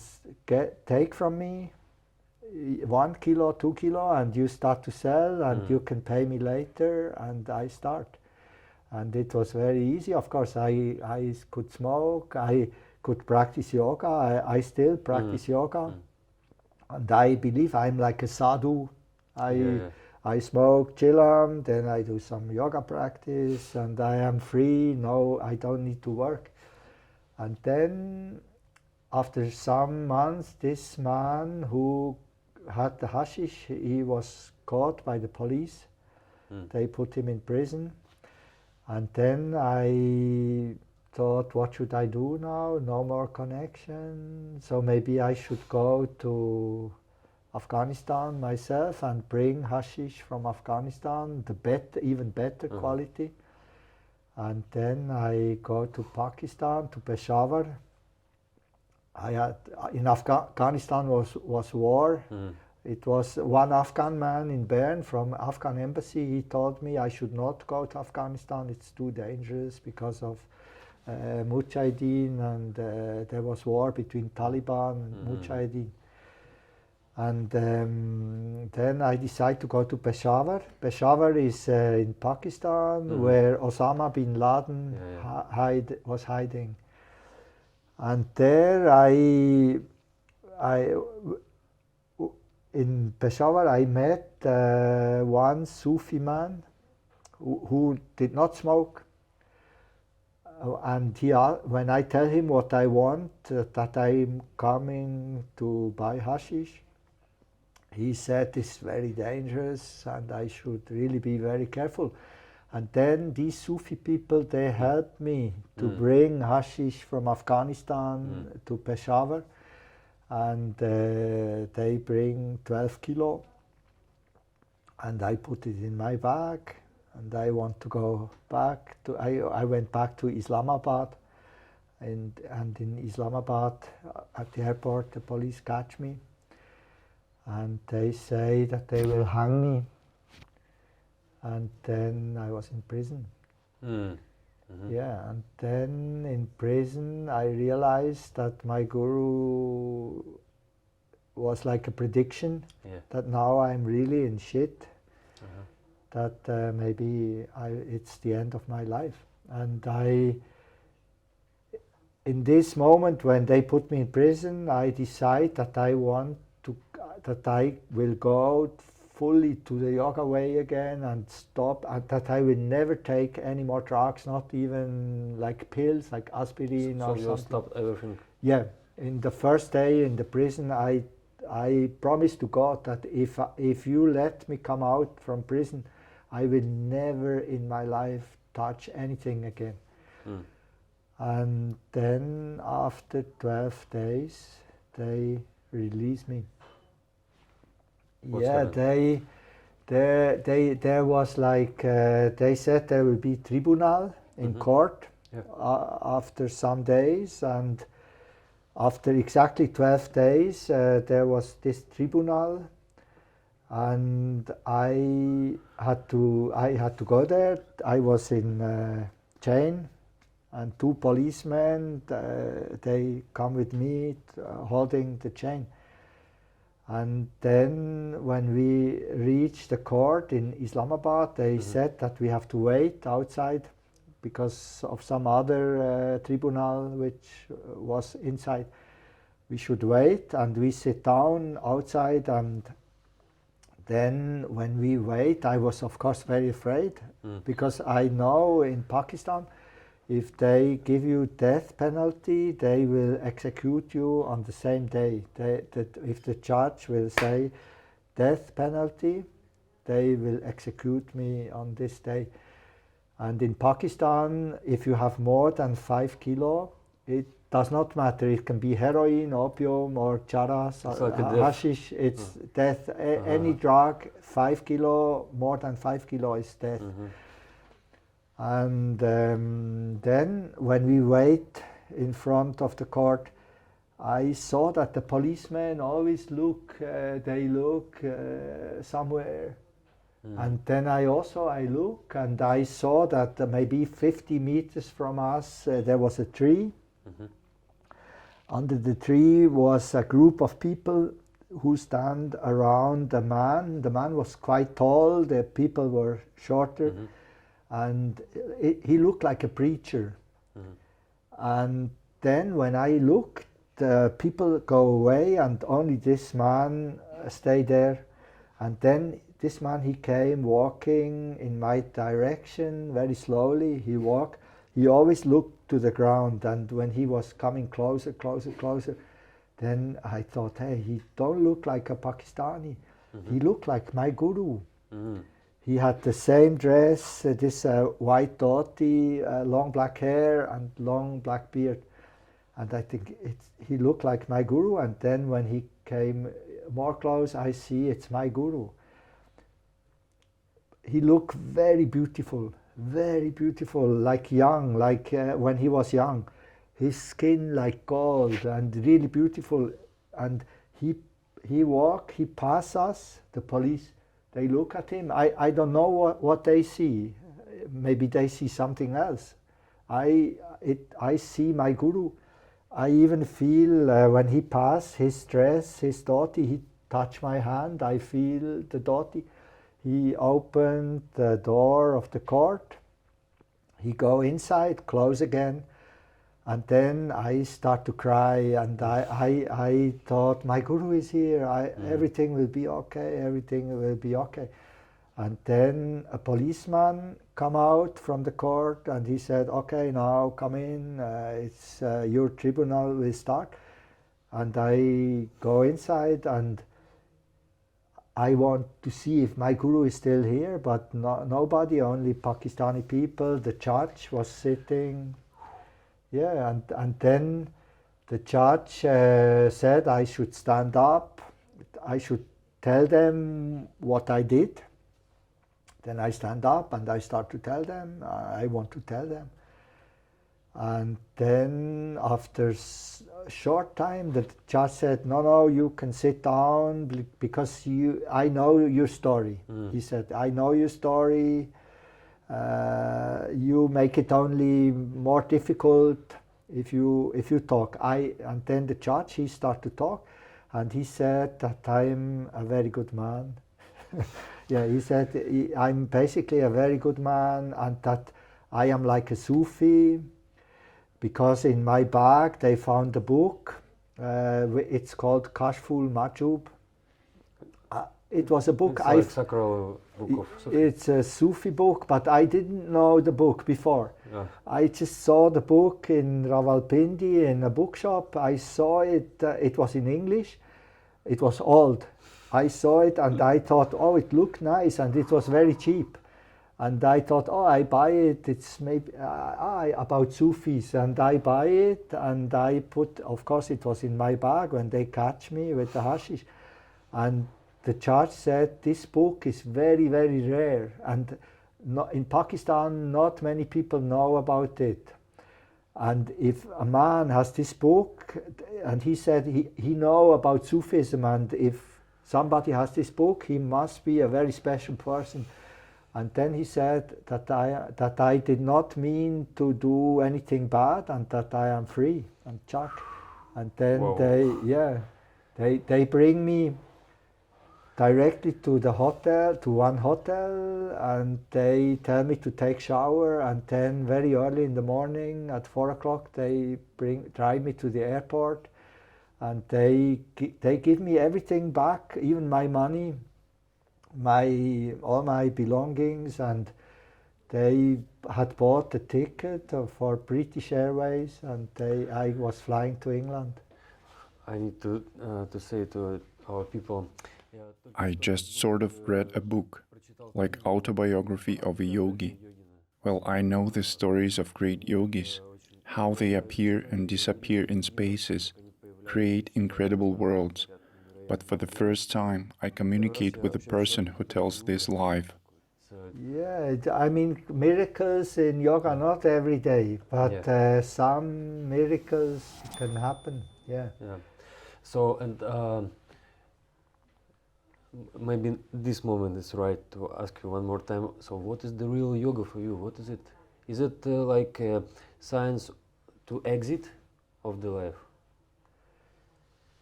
take from me 1 kilo, 2 kilo, and you start to sell, and you can pay me later, and I start. And it was very easy. Of course, I could smoke, I could practice yoga. I still practice yoga. And I believe I'm like a sadhu. I smoke chilam, then I do some yoga practice, and I am free. No, I don't need to work. And then, after some months, this man who had the hashish, he was caught by the police. They put him in prison. And then I thought, what should I do now? No more connection. So maybe I should go to Afghanistan myself and bring hashish from Afghanistan, even better quality. And then I go to Pakistan, to Peshawar. In Afghanistan was war. It was one Afghan man in Bern from Afghan embassy. He told me I should not go to Afghanistan. It's too dangerous because of Mujahideen, and there was war between Taliban and Mujahideen. And then I decided to go to Peshawar. Peshawar is in Pakistan, where Osama bin Laden was hiding. And there in Peshawar I met one Sufi man who did not smoke. And when I tell him what I want, that I'm coming to buy hashish, he said it's very dangerous and I should really be very careful. And then these Sufi people, they helped me to bring hashish from Afghanistan to Peshawar. And they bring 12 kilo. And I put it in my bag. And I want to go back to, I went back to Islamabad. And in Islamabad, at the airport, the police catch me. And they say that they will hang me. and then I was in prison. Mm. Yeah, and then in prison I realized that my guru was like a prediction, Yeah. that now I'm really in shit, Uh-huh. that maybe it's the end of my life. And in this moment when they put me in prison, I decide that I will go fully to the yoga way again and stop, and that I will never take any more drugs, not even like pills, like aspirin So or you something. stopped everything. Yeah, in the first day in the prison, I promised to God that if you let me come out from prison, I will never in my life touch anything again. Mm. And then after 12 days, they released me. What's Yeah, happened? there was like, they said there will be tribunal in court Yeah. after some days, and after exactly 12 days, there was this tribunal, and I had to go there. I was in chain, and two policemen, they come with me, holding the chain. And then when we reached the court in Islamabad, they said that we have to wait outside because of some other tribunal which was inside. We should wait, and we sit down outside, and then when we wait, I was of course very afraid, because I know in Pakistan, if they give you death penalty, they will execute you on the same day. If the judge will say death penalty, they will execute me on this day. And in Pakistan, if you have more than 5 kilo, it does not matter. It can be heroin, opium, or charas, It's or like a death. hashish. It's death. Any drug, 5 kilo, more than 5 kilo is death. And then when we wait in front of the court, I saw that the policemen always look, they look somewhere. And then I look, and I saw that maybe 50 meters from us there was a tree. Under the tree was a group of people who stand around the man. The man was quite tall, the people were shorter. And he looked like a preacher. And then when I looked, the people go away, and only this man stayed there. And then this man, he came walking in my direction very slowly. He walked. He always looked to the ground, and when he was coming closer, then I thought, hey, he don't look like a Pakistani. He looked like my guru. He had the same dress, this white dhoti, long black hair and long black beard. And I think he looked like my guru. And then when he came more close, I see it's my guru. He looked very beautiful, like young, like when he was young. His skin like gold and really beautiful. And he passed us, the police. They look at him. I don't know what they see. Maybe they see something else. I see my guru. I even feel when he passed, his dress, his dhoti, he touched my hand. I feel the dhoti. He opened the door of the court. He go inside, close again. And then I start to cry, and I thought, my guru is here, everything will be okay, everything will be okay. And then a policeman come out from the court, and he said, okay, now come in, it's your tribunal will start. And I go inside, and I want to see if my guru is still here, but nobody, only Pakistani people. The judge was sitting. Yeah, and then the judge said I should stand up, I should tell them what I did. Then I stand up and I start to tell them, I want to tell them. And then after short time, the judge said, no, you can sit down because I know your story. He said, I know your story. You make it only more difficult if you talk. And then the judge, he started to talk, and he said that I'm a very good man. Yeah, he said I'm basically a very good man, and that I am like a Sufi, because in my bag they found a book. It's called Kashful Majub. It was a book. It's like sacral book of Sufi. It's a Sufi book, but I didn't know the book before. Yeah. I just saw the book in Rawalpindi in a bookshop. I saw it. It was in English. It was old. I saw it and I thought, oh, it looked nice, and it was very cheap. And I thought, oh, I buy it. It's maybe about Sufis, and I buy it, and I put. Of course, it was in my bag when they catch me with the hashish, and the judge said this book is very, very rare, and in Pakistan not many people know about it. And if a man has this book, and he said he know about Sufism, and if somebody has this book, he must be a very special person. And then he said that I did not mean to do anything bad, and that I am free and Chuck. And then they bring me directly to the hotel, to one hotel, and they tell me to take shower, and then very early in the morning at 4 o'clock they drive me to the airport, and they give me everything back, even my money, all my belongings, and they had bought a ticket for British Airways, and I was flying to England. I need to say to our people. I just sort of read a book, like autobiography of a yogi. Well, I know the stories of great yogis, how they appear and disappear in spaces, create incredible worlds. But for the first time, I communicate with a person who tells this live. Yeah, I mean, miracles in yoga, not every day, but some miracles can happen, yeah. So, and maybe this moment is right to ask you one more time. So, what is the real yoga for you? What is it? Is it like science to exit of the life?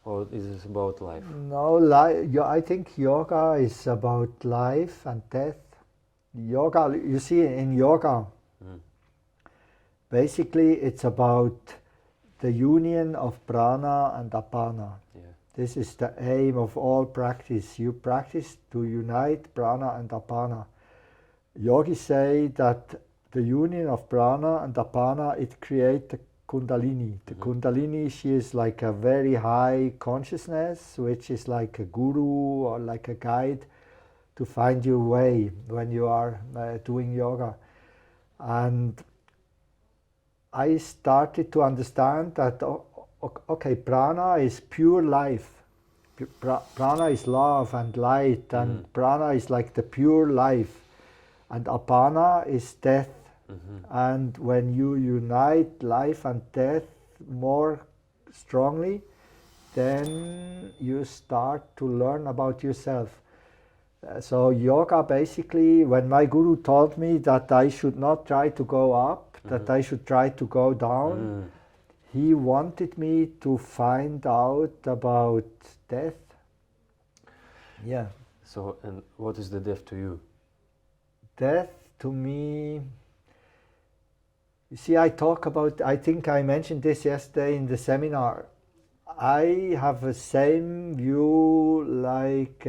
Or is it about life? No, I think yoga is about life and death. Yoga, you see, in yoga, basically it's about the union of prana and apana. Yeah. This is the aim of all practice. You practice to unite prana and apana. Yogis say that the union of prana and apana, it creates the Kundalini. The Kundalini, she is like a very high consciousness, which is like a guru or like a guide to find your way when you are doing yoga. And I started to understand that, okay, prana is pure life. Prana is love and light, and prana is like the pure life. And apana is death. And when you unite life and death more strongly, then you start to learn about yourself. So yoga, basically, when my guru told me that I should not try to go up, that I should try to go down, he wanted me to find out about death. Yeah. So, and what is the death to you? Death to me, you see, I think I mentioned this yesterday in the seminar. I have the same view like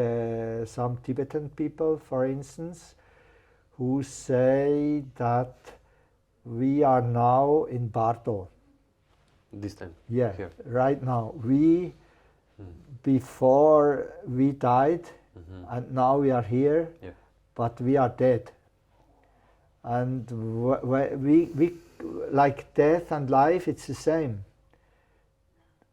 some Tibetan people, for instance, who say that we are now in Bardo. This time? Yeah, here. Right now. Before we died, and now we are here, but we are dead. And we like death and life, it's the same.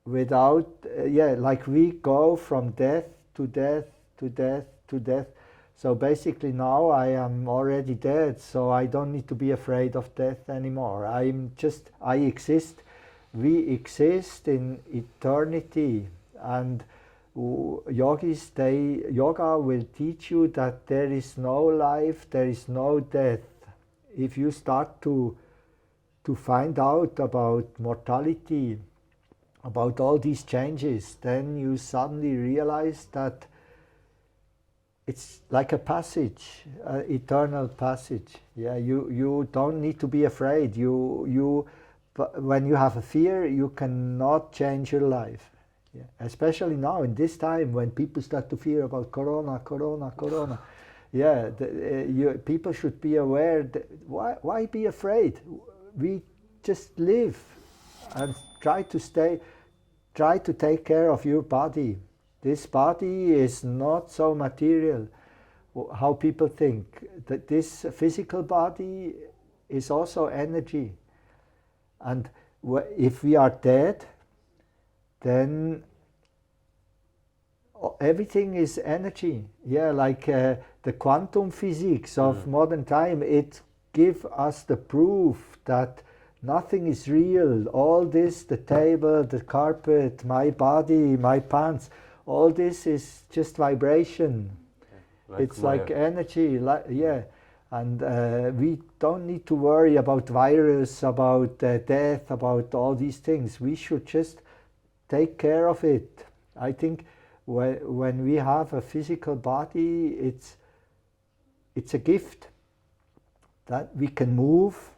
Without, like we go from death to death to death to death. So basically now I am already dead, so I don't need to be afraid of death anymore. I exist we exist in eternity, and yoga will teach you that there is no life, there is no death. If you start to find out about mortality, about all these changes, then you suddenly realize that it's like a passage, eternal passage. Yeah, you don't need to be afraid. When you have a fear, you cannot change your life. Yeah. Especially now in this time when people start to fear about corona. Yeah, people should be aware that why be afraid? We just live and try to take care of your body. This body is not so material how people think. That this physical body is also energy, and if we are dead, then everything is energy. Yeah, like the quantum physics of modern time, it gives us the proof that nothing is real. All this, the table, the carpet, my body, my pants, all this is just vibration. It's like energy, yeah. And we don't need to worry about virus, about death, about all these things. We should just take care of it. I think when we have a physical body, it's a gift that we can move.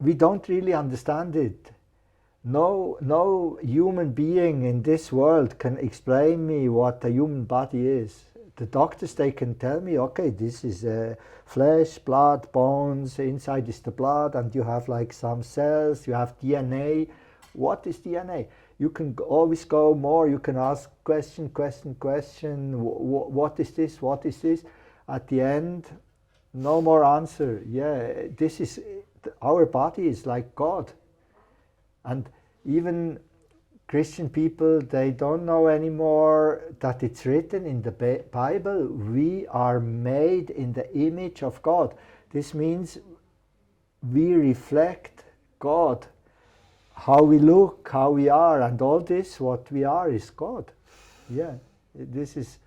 We don't really understand it. No human being in this world can explain me what a human body is. The doctors, they can tell me, okay, this is flesh, blood, bones, inside is the blood, and you have like some cells, you have DNA. What is DNA? You can always go more, you can ask question. What is this? What is this? At the end, no more answer. Yeah, this is, our body is like God. And even Christian people, they don't know anymore that it's written in the Bible, we are made in the image of God. This means we reflect God. How we look, how we are, and all this, what we are is God. Yeah, this is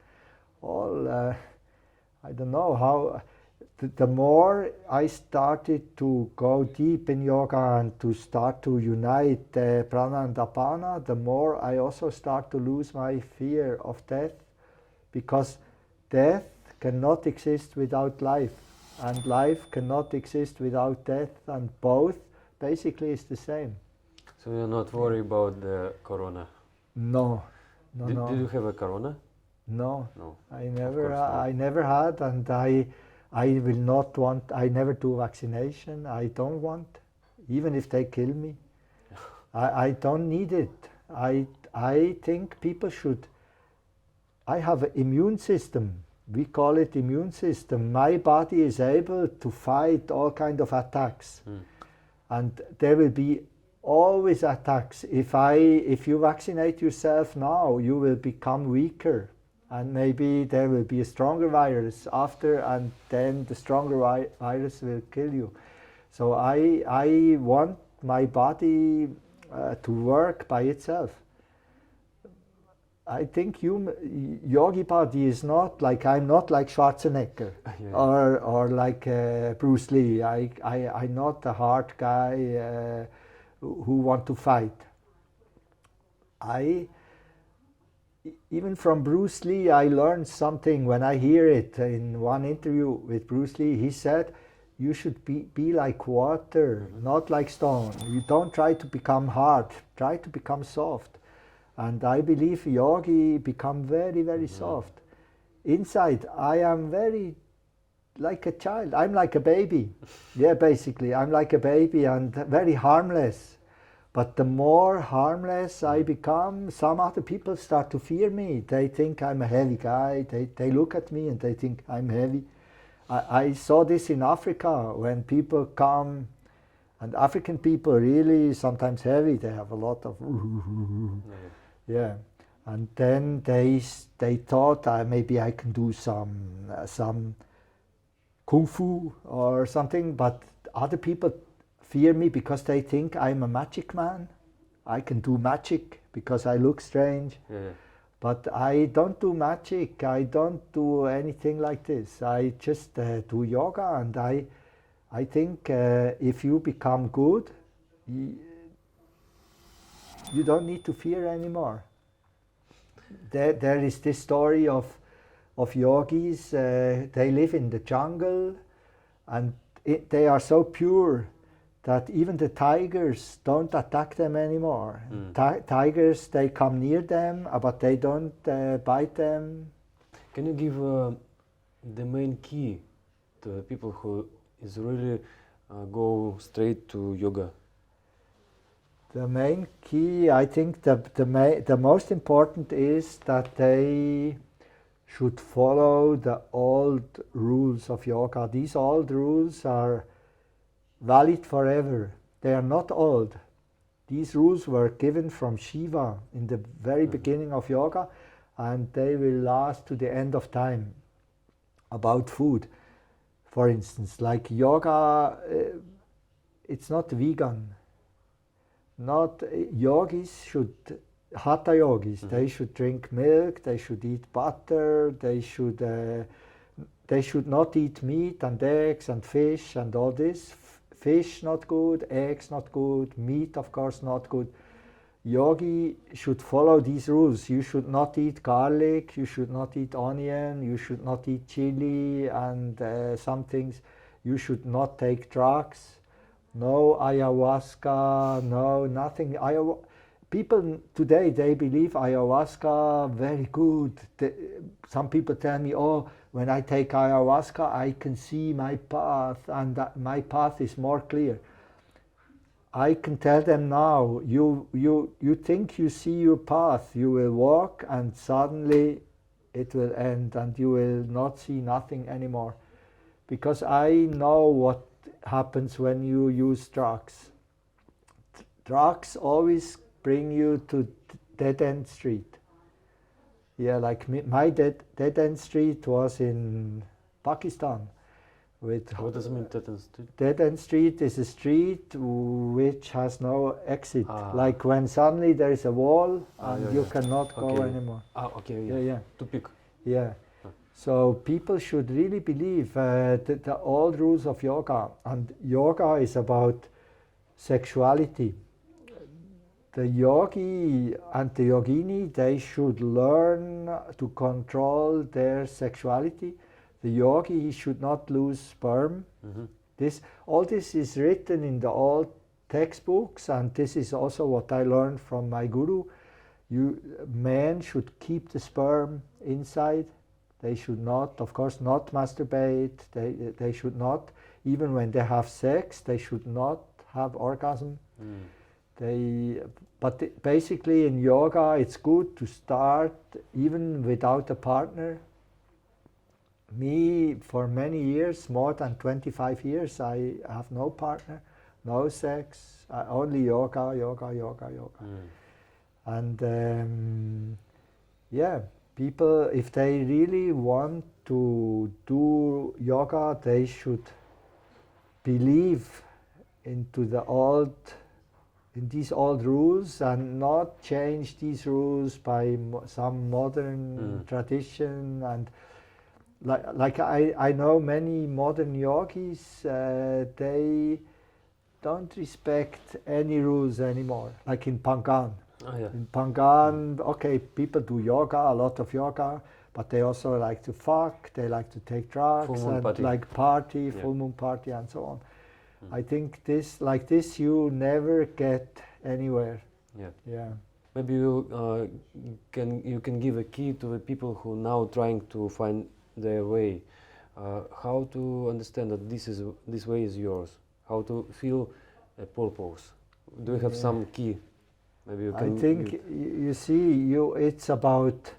all, I don't know how, the more I started to go deep in yoga and to start to unite prana and apana, the more I also start to lose my fear of death, because death cannot exist without life, and life cannot exist without death, and both basically is the same. So you're not worried about the corona? No. Did you have a corona? No. I never had, and I will not want, I never do vaccination. I don't want, even if they kill me. I don't need it. I think people should, I have an immune system. We call it immune system. My body is able to fight all kind of attacks. And there will be always attacks. If you vaccinate yourself now, you will become weaker. And maybe there will be a stronger virus after, and then the stronger virus will kill you. So I want my body to work by itself. I think yogi body is not like, I'm not like Schwarzenegger or like Bruce Lee. I'm not a hard guy who want to fight. Even from Bruce Lee, I learned something when I hear it in one interview with Bruce Lee. He said, you should be like water, not like stone. You don't try to become hard, try to become soft. And I believe yogi become very, very soft. Inside, I am very like a child. I'm like a baby. Yeah, basically, I'm like a baby and very harmless. But the more harmless I become, some other people start to fear me. They think I'm a heavy guy. They look at me and they think I'm heavy. I saw this in Africa when people come, and African people really sometimes heavy. They have a lot of yeah. And then they thought maybe I can do some kung fu or something. But other people fear me because they think I'm a magic man. I can do magic because I look strange. Yeah. But I don't do magic, I don't do anything like this. I just do yoga, and I think if you become good, you don't need to fear anymore. There is this story of yogis, they live in the jungle, and they are so pure that even the tigers don't attack them anymore. Tigers, they come near them, but they don't bite them. Can you give the main key to the people who is really go straight to yoga? The main key, I think the most important is that they should follow the old rules of yoga. These old rules are valid forever. They are not old. These rules were given from Shiva in the very beginning of yoga, and they will last to the end of time. About food, for instance, like yoga, it's not vegan. Not yogis should, Hatha yogis, they should drink milk, they should eat butter, they should not eat meat and eggs and fish and all this. Fish not good, eggs not good, meat of course not good. Yogi should follow these rules. You should not eat garlic, you should not eat onion, you should not eat chili and some things. You should not take drugs. No ayahuasca, no nothing. People today, they believe ayahuasca very good. Some people tell me, oh, when I take ayahuasca, I can see my path, and that my path is more clear. I can tell them now, you think you see your path, you will walk, and suddenly it will end, and you will not see nothing anymore. Because I know what happens when you use drugs. Drugs always bring you to dead-end street. Yeah, like my dead-end street was in Pakistan. What does it mean, dead-end street? Dead-end street is a street which has no exit. Like when suddenly there is a wall and you cannot go anymore. Okay, yeah. Tupik. Yeah. So people should really believe the old rules of yoga. And yoga is about sexuality. The yogi and the yogini, they should learn to control their sexuality. The yogi should not lose sperm. All this is written in the old textbooks, and this is also what I learned from my guru. Men should keep the sperm inside. They should not, of course, not masturbate. They should not, even when they have sex, they should not have orgasm. But basically in yoga, it's good to start even without a partner. Me, for many years, more than 25 years, I have no partner, no sex, only yoga. And yeah, people, if they really want to do yoga, they should believe into in these old rules and not change these rules by some modern tradition. And like I know many modern yogis, they don't respect any rules anymore, like in Pangan. In Pangan, okay, people do yoga, a lot of yoga, but they also like to fuck, they like to take drugs, and party. like party, full moon party, and so on. I think like this you never get anywhere. Yeah. Maybe you can give a key to the people who now trying to find their way. How to understand that this way is yours? How to feel a purpose? Do you have some key? Maybe you can. I think you see, it's about.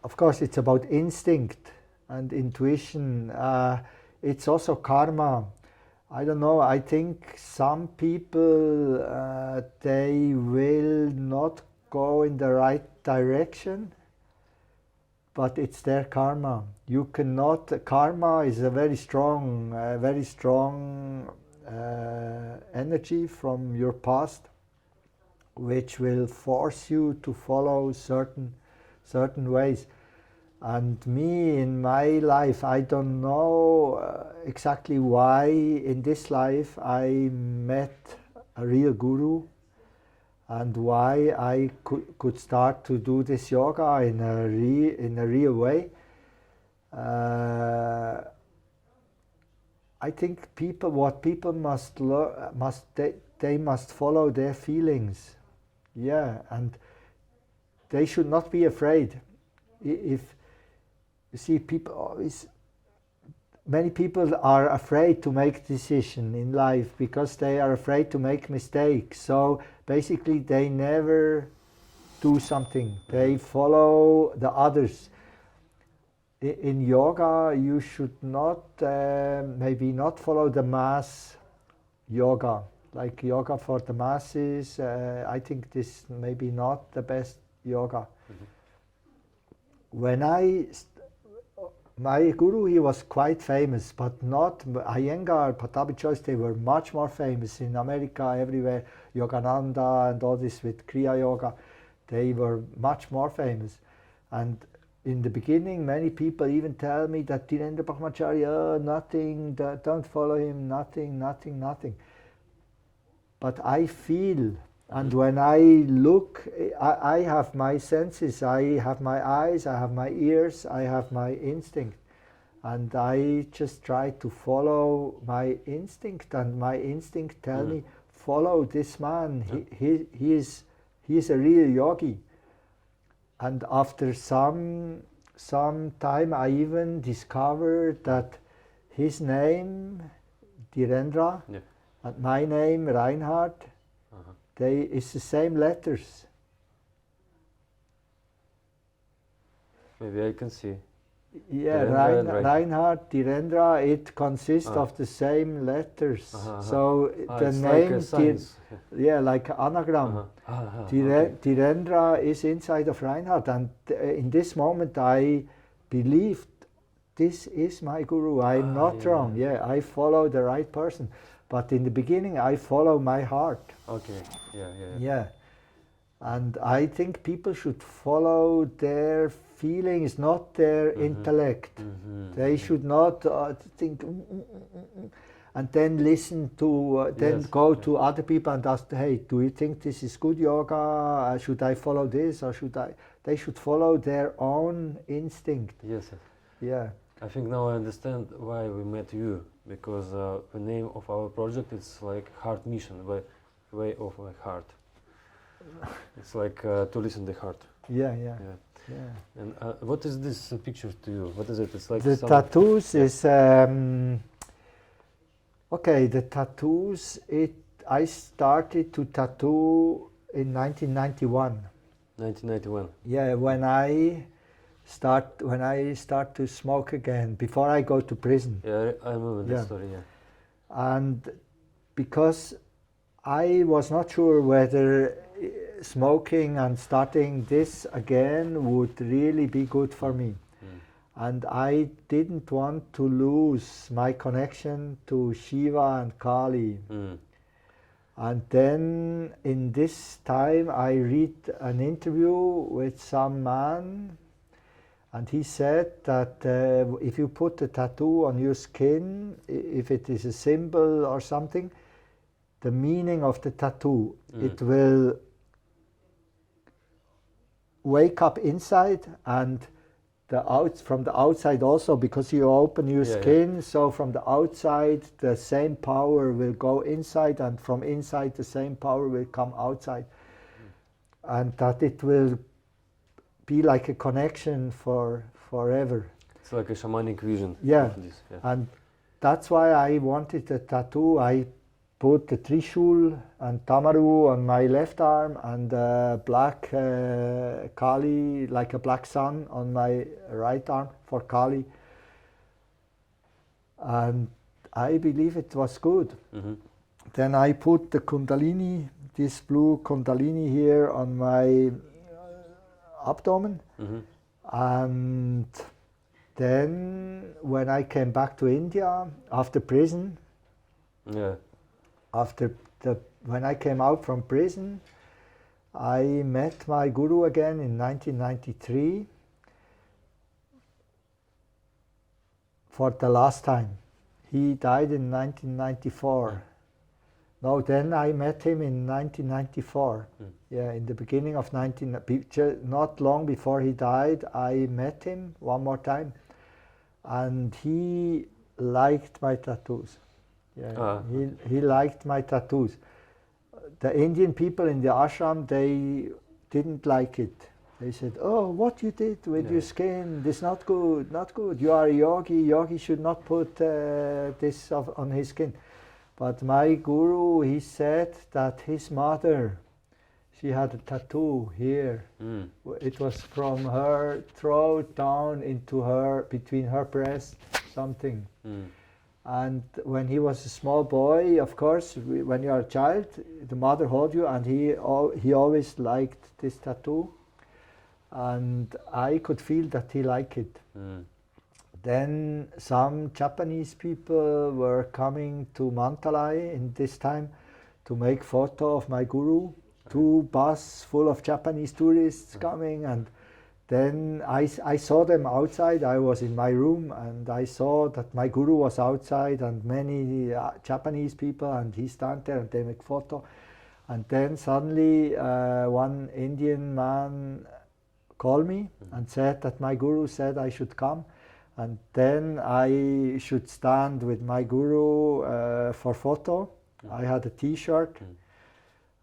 Of course, it's about instinct and intuition. It's also karma. I don't know, I think some people, they will not go in the right direction but it's their karma. You cannot. Karma is a very strong energy from your past, which will force you to follow certain ways. And me, in my life, I don't know exactly why in this life I met a real guru, and why I could start to do this yoga in a real way. I think people must they must follow their feelings, yeah, and they should not be afraid. If you see, many people are afraid to make decision in life because they are afraid to make mistakes. So basically, they never do something. They follow the others. In yoga, you should not, maybe not follow the mass yoga, like yoga for the masses. I think this maybe not the best yoga. When my guru, he was quite famous, but not Iyengar, Patabi Choice, they were much more famous in America, everywhere. Yogananda and all this with Kriya Yoga, they were much more famous. And in the beginning, many people even tell me that Dhirendra Brahmacharya, nothing, don't follow him, nothing. But I feel, and when I look, I have my senses, I have my eyes, I have my ears, I have my instinct. And I just try to follow my instinct, and my instinct tell me, follow this man, he is a real yogi. And after some time, I even discovered that his name, Dhirendra, and my name, Reinhard, it's the same letters. Maybe I can see. Yeah, Reinhard, Dhirendra, it consists of the same letters. So the it's name, like like an anagram. Dhirendra is inside of Reinhard, and in this moment I believed this is my guru. I'm not wrong. Yeah, I follow the right person. But in the beginning, I follow my heart. Okay. Yeah. And I think people should follow their feelings, not their intellect. They should not think and then listen to, go to other people and ask, hey, do you think this is good yoga? Should I follow this, or should I? They should follow their own instinct. Yes. Yeah. I think now I understand why we met you, because the name of our project is like Heart Mission, way of my heart. It's like to listen to the heart. Yeah. And what is this picture to you? What is it? It's like the tattoos is okay. The tattoos. I started to tattoo in 1991. 1991. Yeah, when I start to smoke again before I go to prison. Yeah, I remember that story. Yeah. And because I was not sure whether smoking and starting this again would really be good for me. And I didn't want to lose my connection to Shiva and Kali. And then in this time I read an interview with some man, and he said that if you put a tattoo on your skin, if it is a symbol or something, the meaning of the tattoo, it will wake up inside and from the outside also, because you open your skin, so from the outside the same power will go inside, and from inside the same power will come outside. And that it will be like a connection for forever. It's like a shamanic vision. Yeah. Of this. Yeah. And that's why I wanted a tattoo. I put the Trishul and Tamaru on my left arm, and black Kali, like a black sun, on my right arm for Kali. And I believe it was good. Then I put the Kundalini, this blue Kundalini here on my abdomen. And then when I came back to India after prison, Yeah. when I came out from prison, I met my guru again in 1993 for the last time. He died in 1994. No, then I met him in 1994. Yeah, in the beginning of not long before he died, I met him one more time, and he liked my tattoos. Yeah, he liked my tattoos. The Indian people in the ashram, they didn't like it. They said, "Oh, what you did with your skin? This not good, not good. You are a yogi. Yogi should not put this on his skin." But my guru, he said that his mother, she had a tattoo here. It was from her throat down into between her breasts, something. And when he was a small boy, of course, when you are a child, the mother holds you, and he always liked this tattoo. And I could feel that he liked it. Then some Japanese people were coming to Mantalai in this time to make photo of my guru. 2 buses full of Japanese tourists coming, and then I saw them outside. I was in my room and I saw that my guru was outside and many Japanese people, and he stand there and they make photo. And then suddenly one Indian man called me and said that my guru said I should come. And then I should stand with my guru for photo. I had a T-shirt.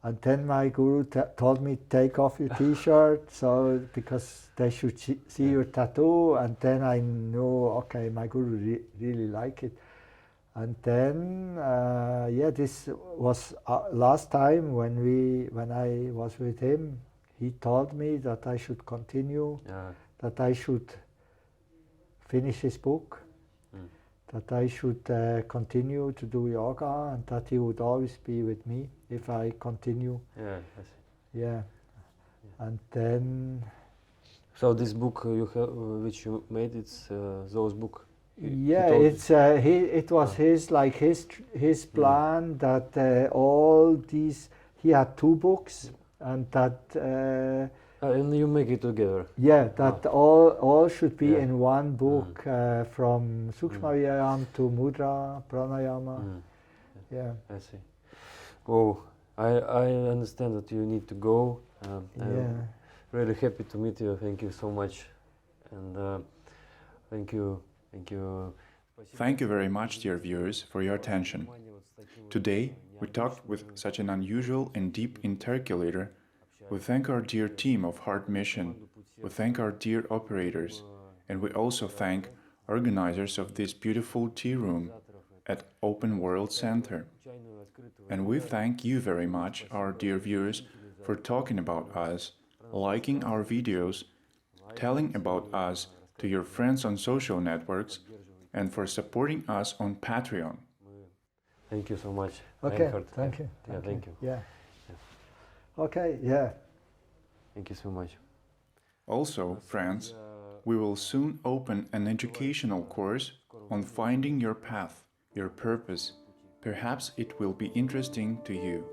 And then my guru told me, take off your T-shirt, so because they should see your tattoo. And then I knew, okay, my guru really like it. And then, this was last time when I was with him. He told me that I should continue, that I should finish his book, that I should continue to do yoga, and that he would always be with me if I continue. Yeah, I see. Yeah. And then... So this book you have, which you made, it's those book? Yeah, it was his plan that all these... He had 2 books, and that... and you make it together. Yeah, that all should be in one book, from Sukshma Vyayam to Mudra, Pranayama. Yeah. I see. Oh, I understand that you need to go. I'm really happy to meet you. Thank you so much. And thank you. Thank you very much, dear viewers, for your attention. Today, we talked with such an unusual and deep intercalator. We thank our dear team of Heart Mission, we thank our dear operators, and we also thank organizers of this beautiful tea room at Open World Center. And we thank you very much, our dear viewers, for talking about us, liking our videos, telling about us to your friends on social networks, and for supporting us on Patreon. Thank you so much. Okay, Reinhard. thank you. Yeah, thank you. Yeah. Okay, yeah. Thank you so much. Also, friends, we will soon open an educational course on finding your path, your purpose. Perhaps it will be interesting to you.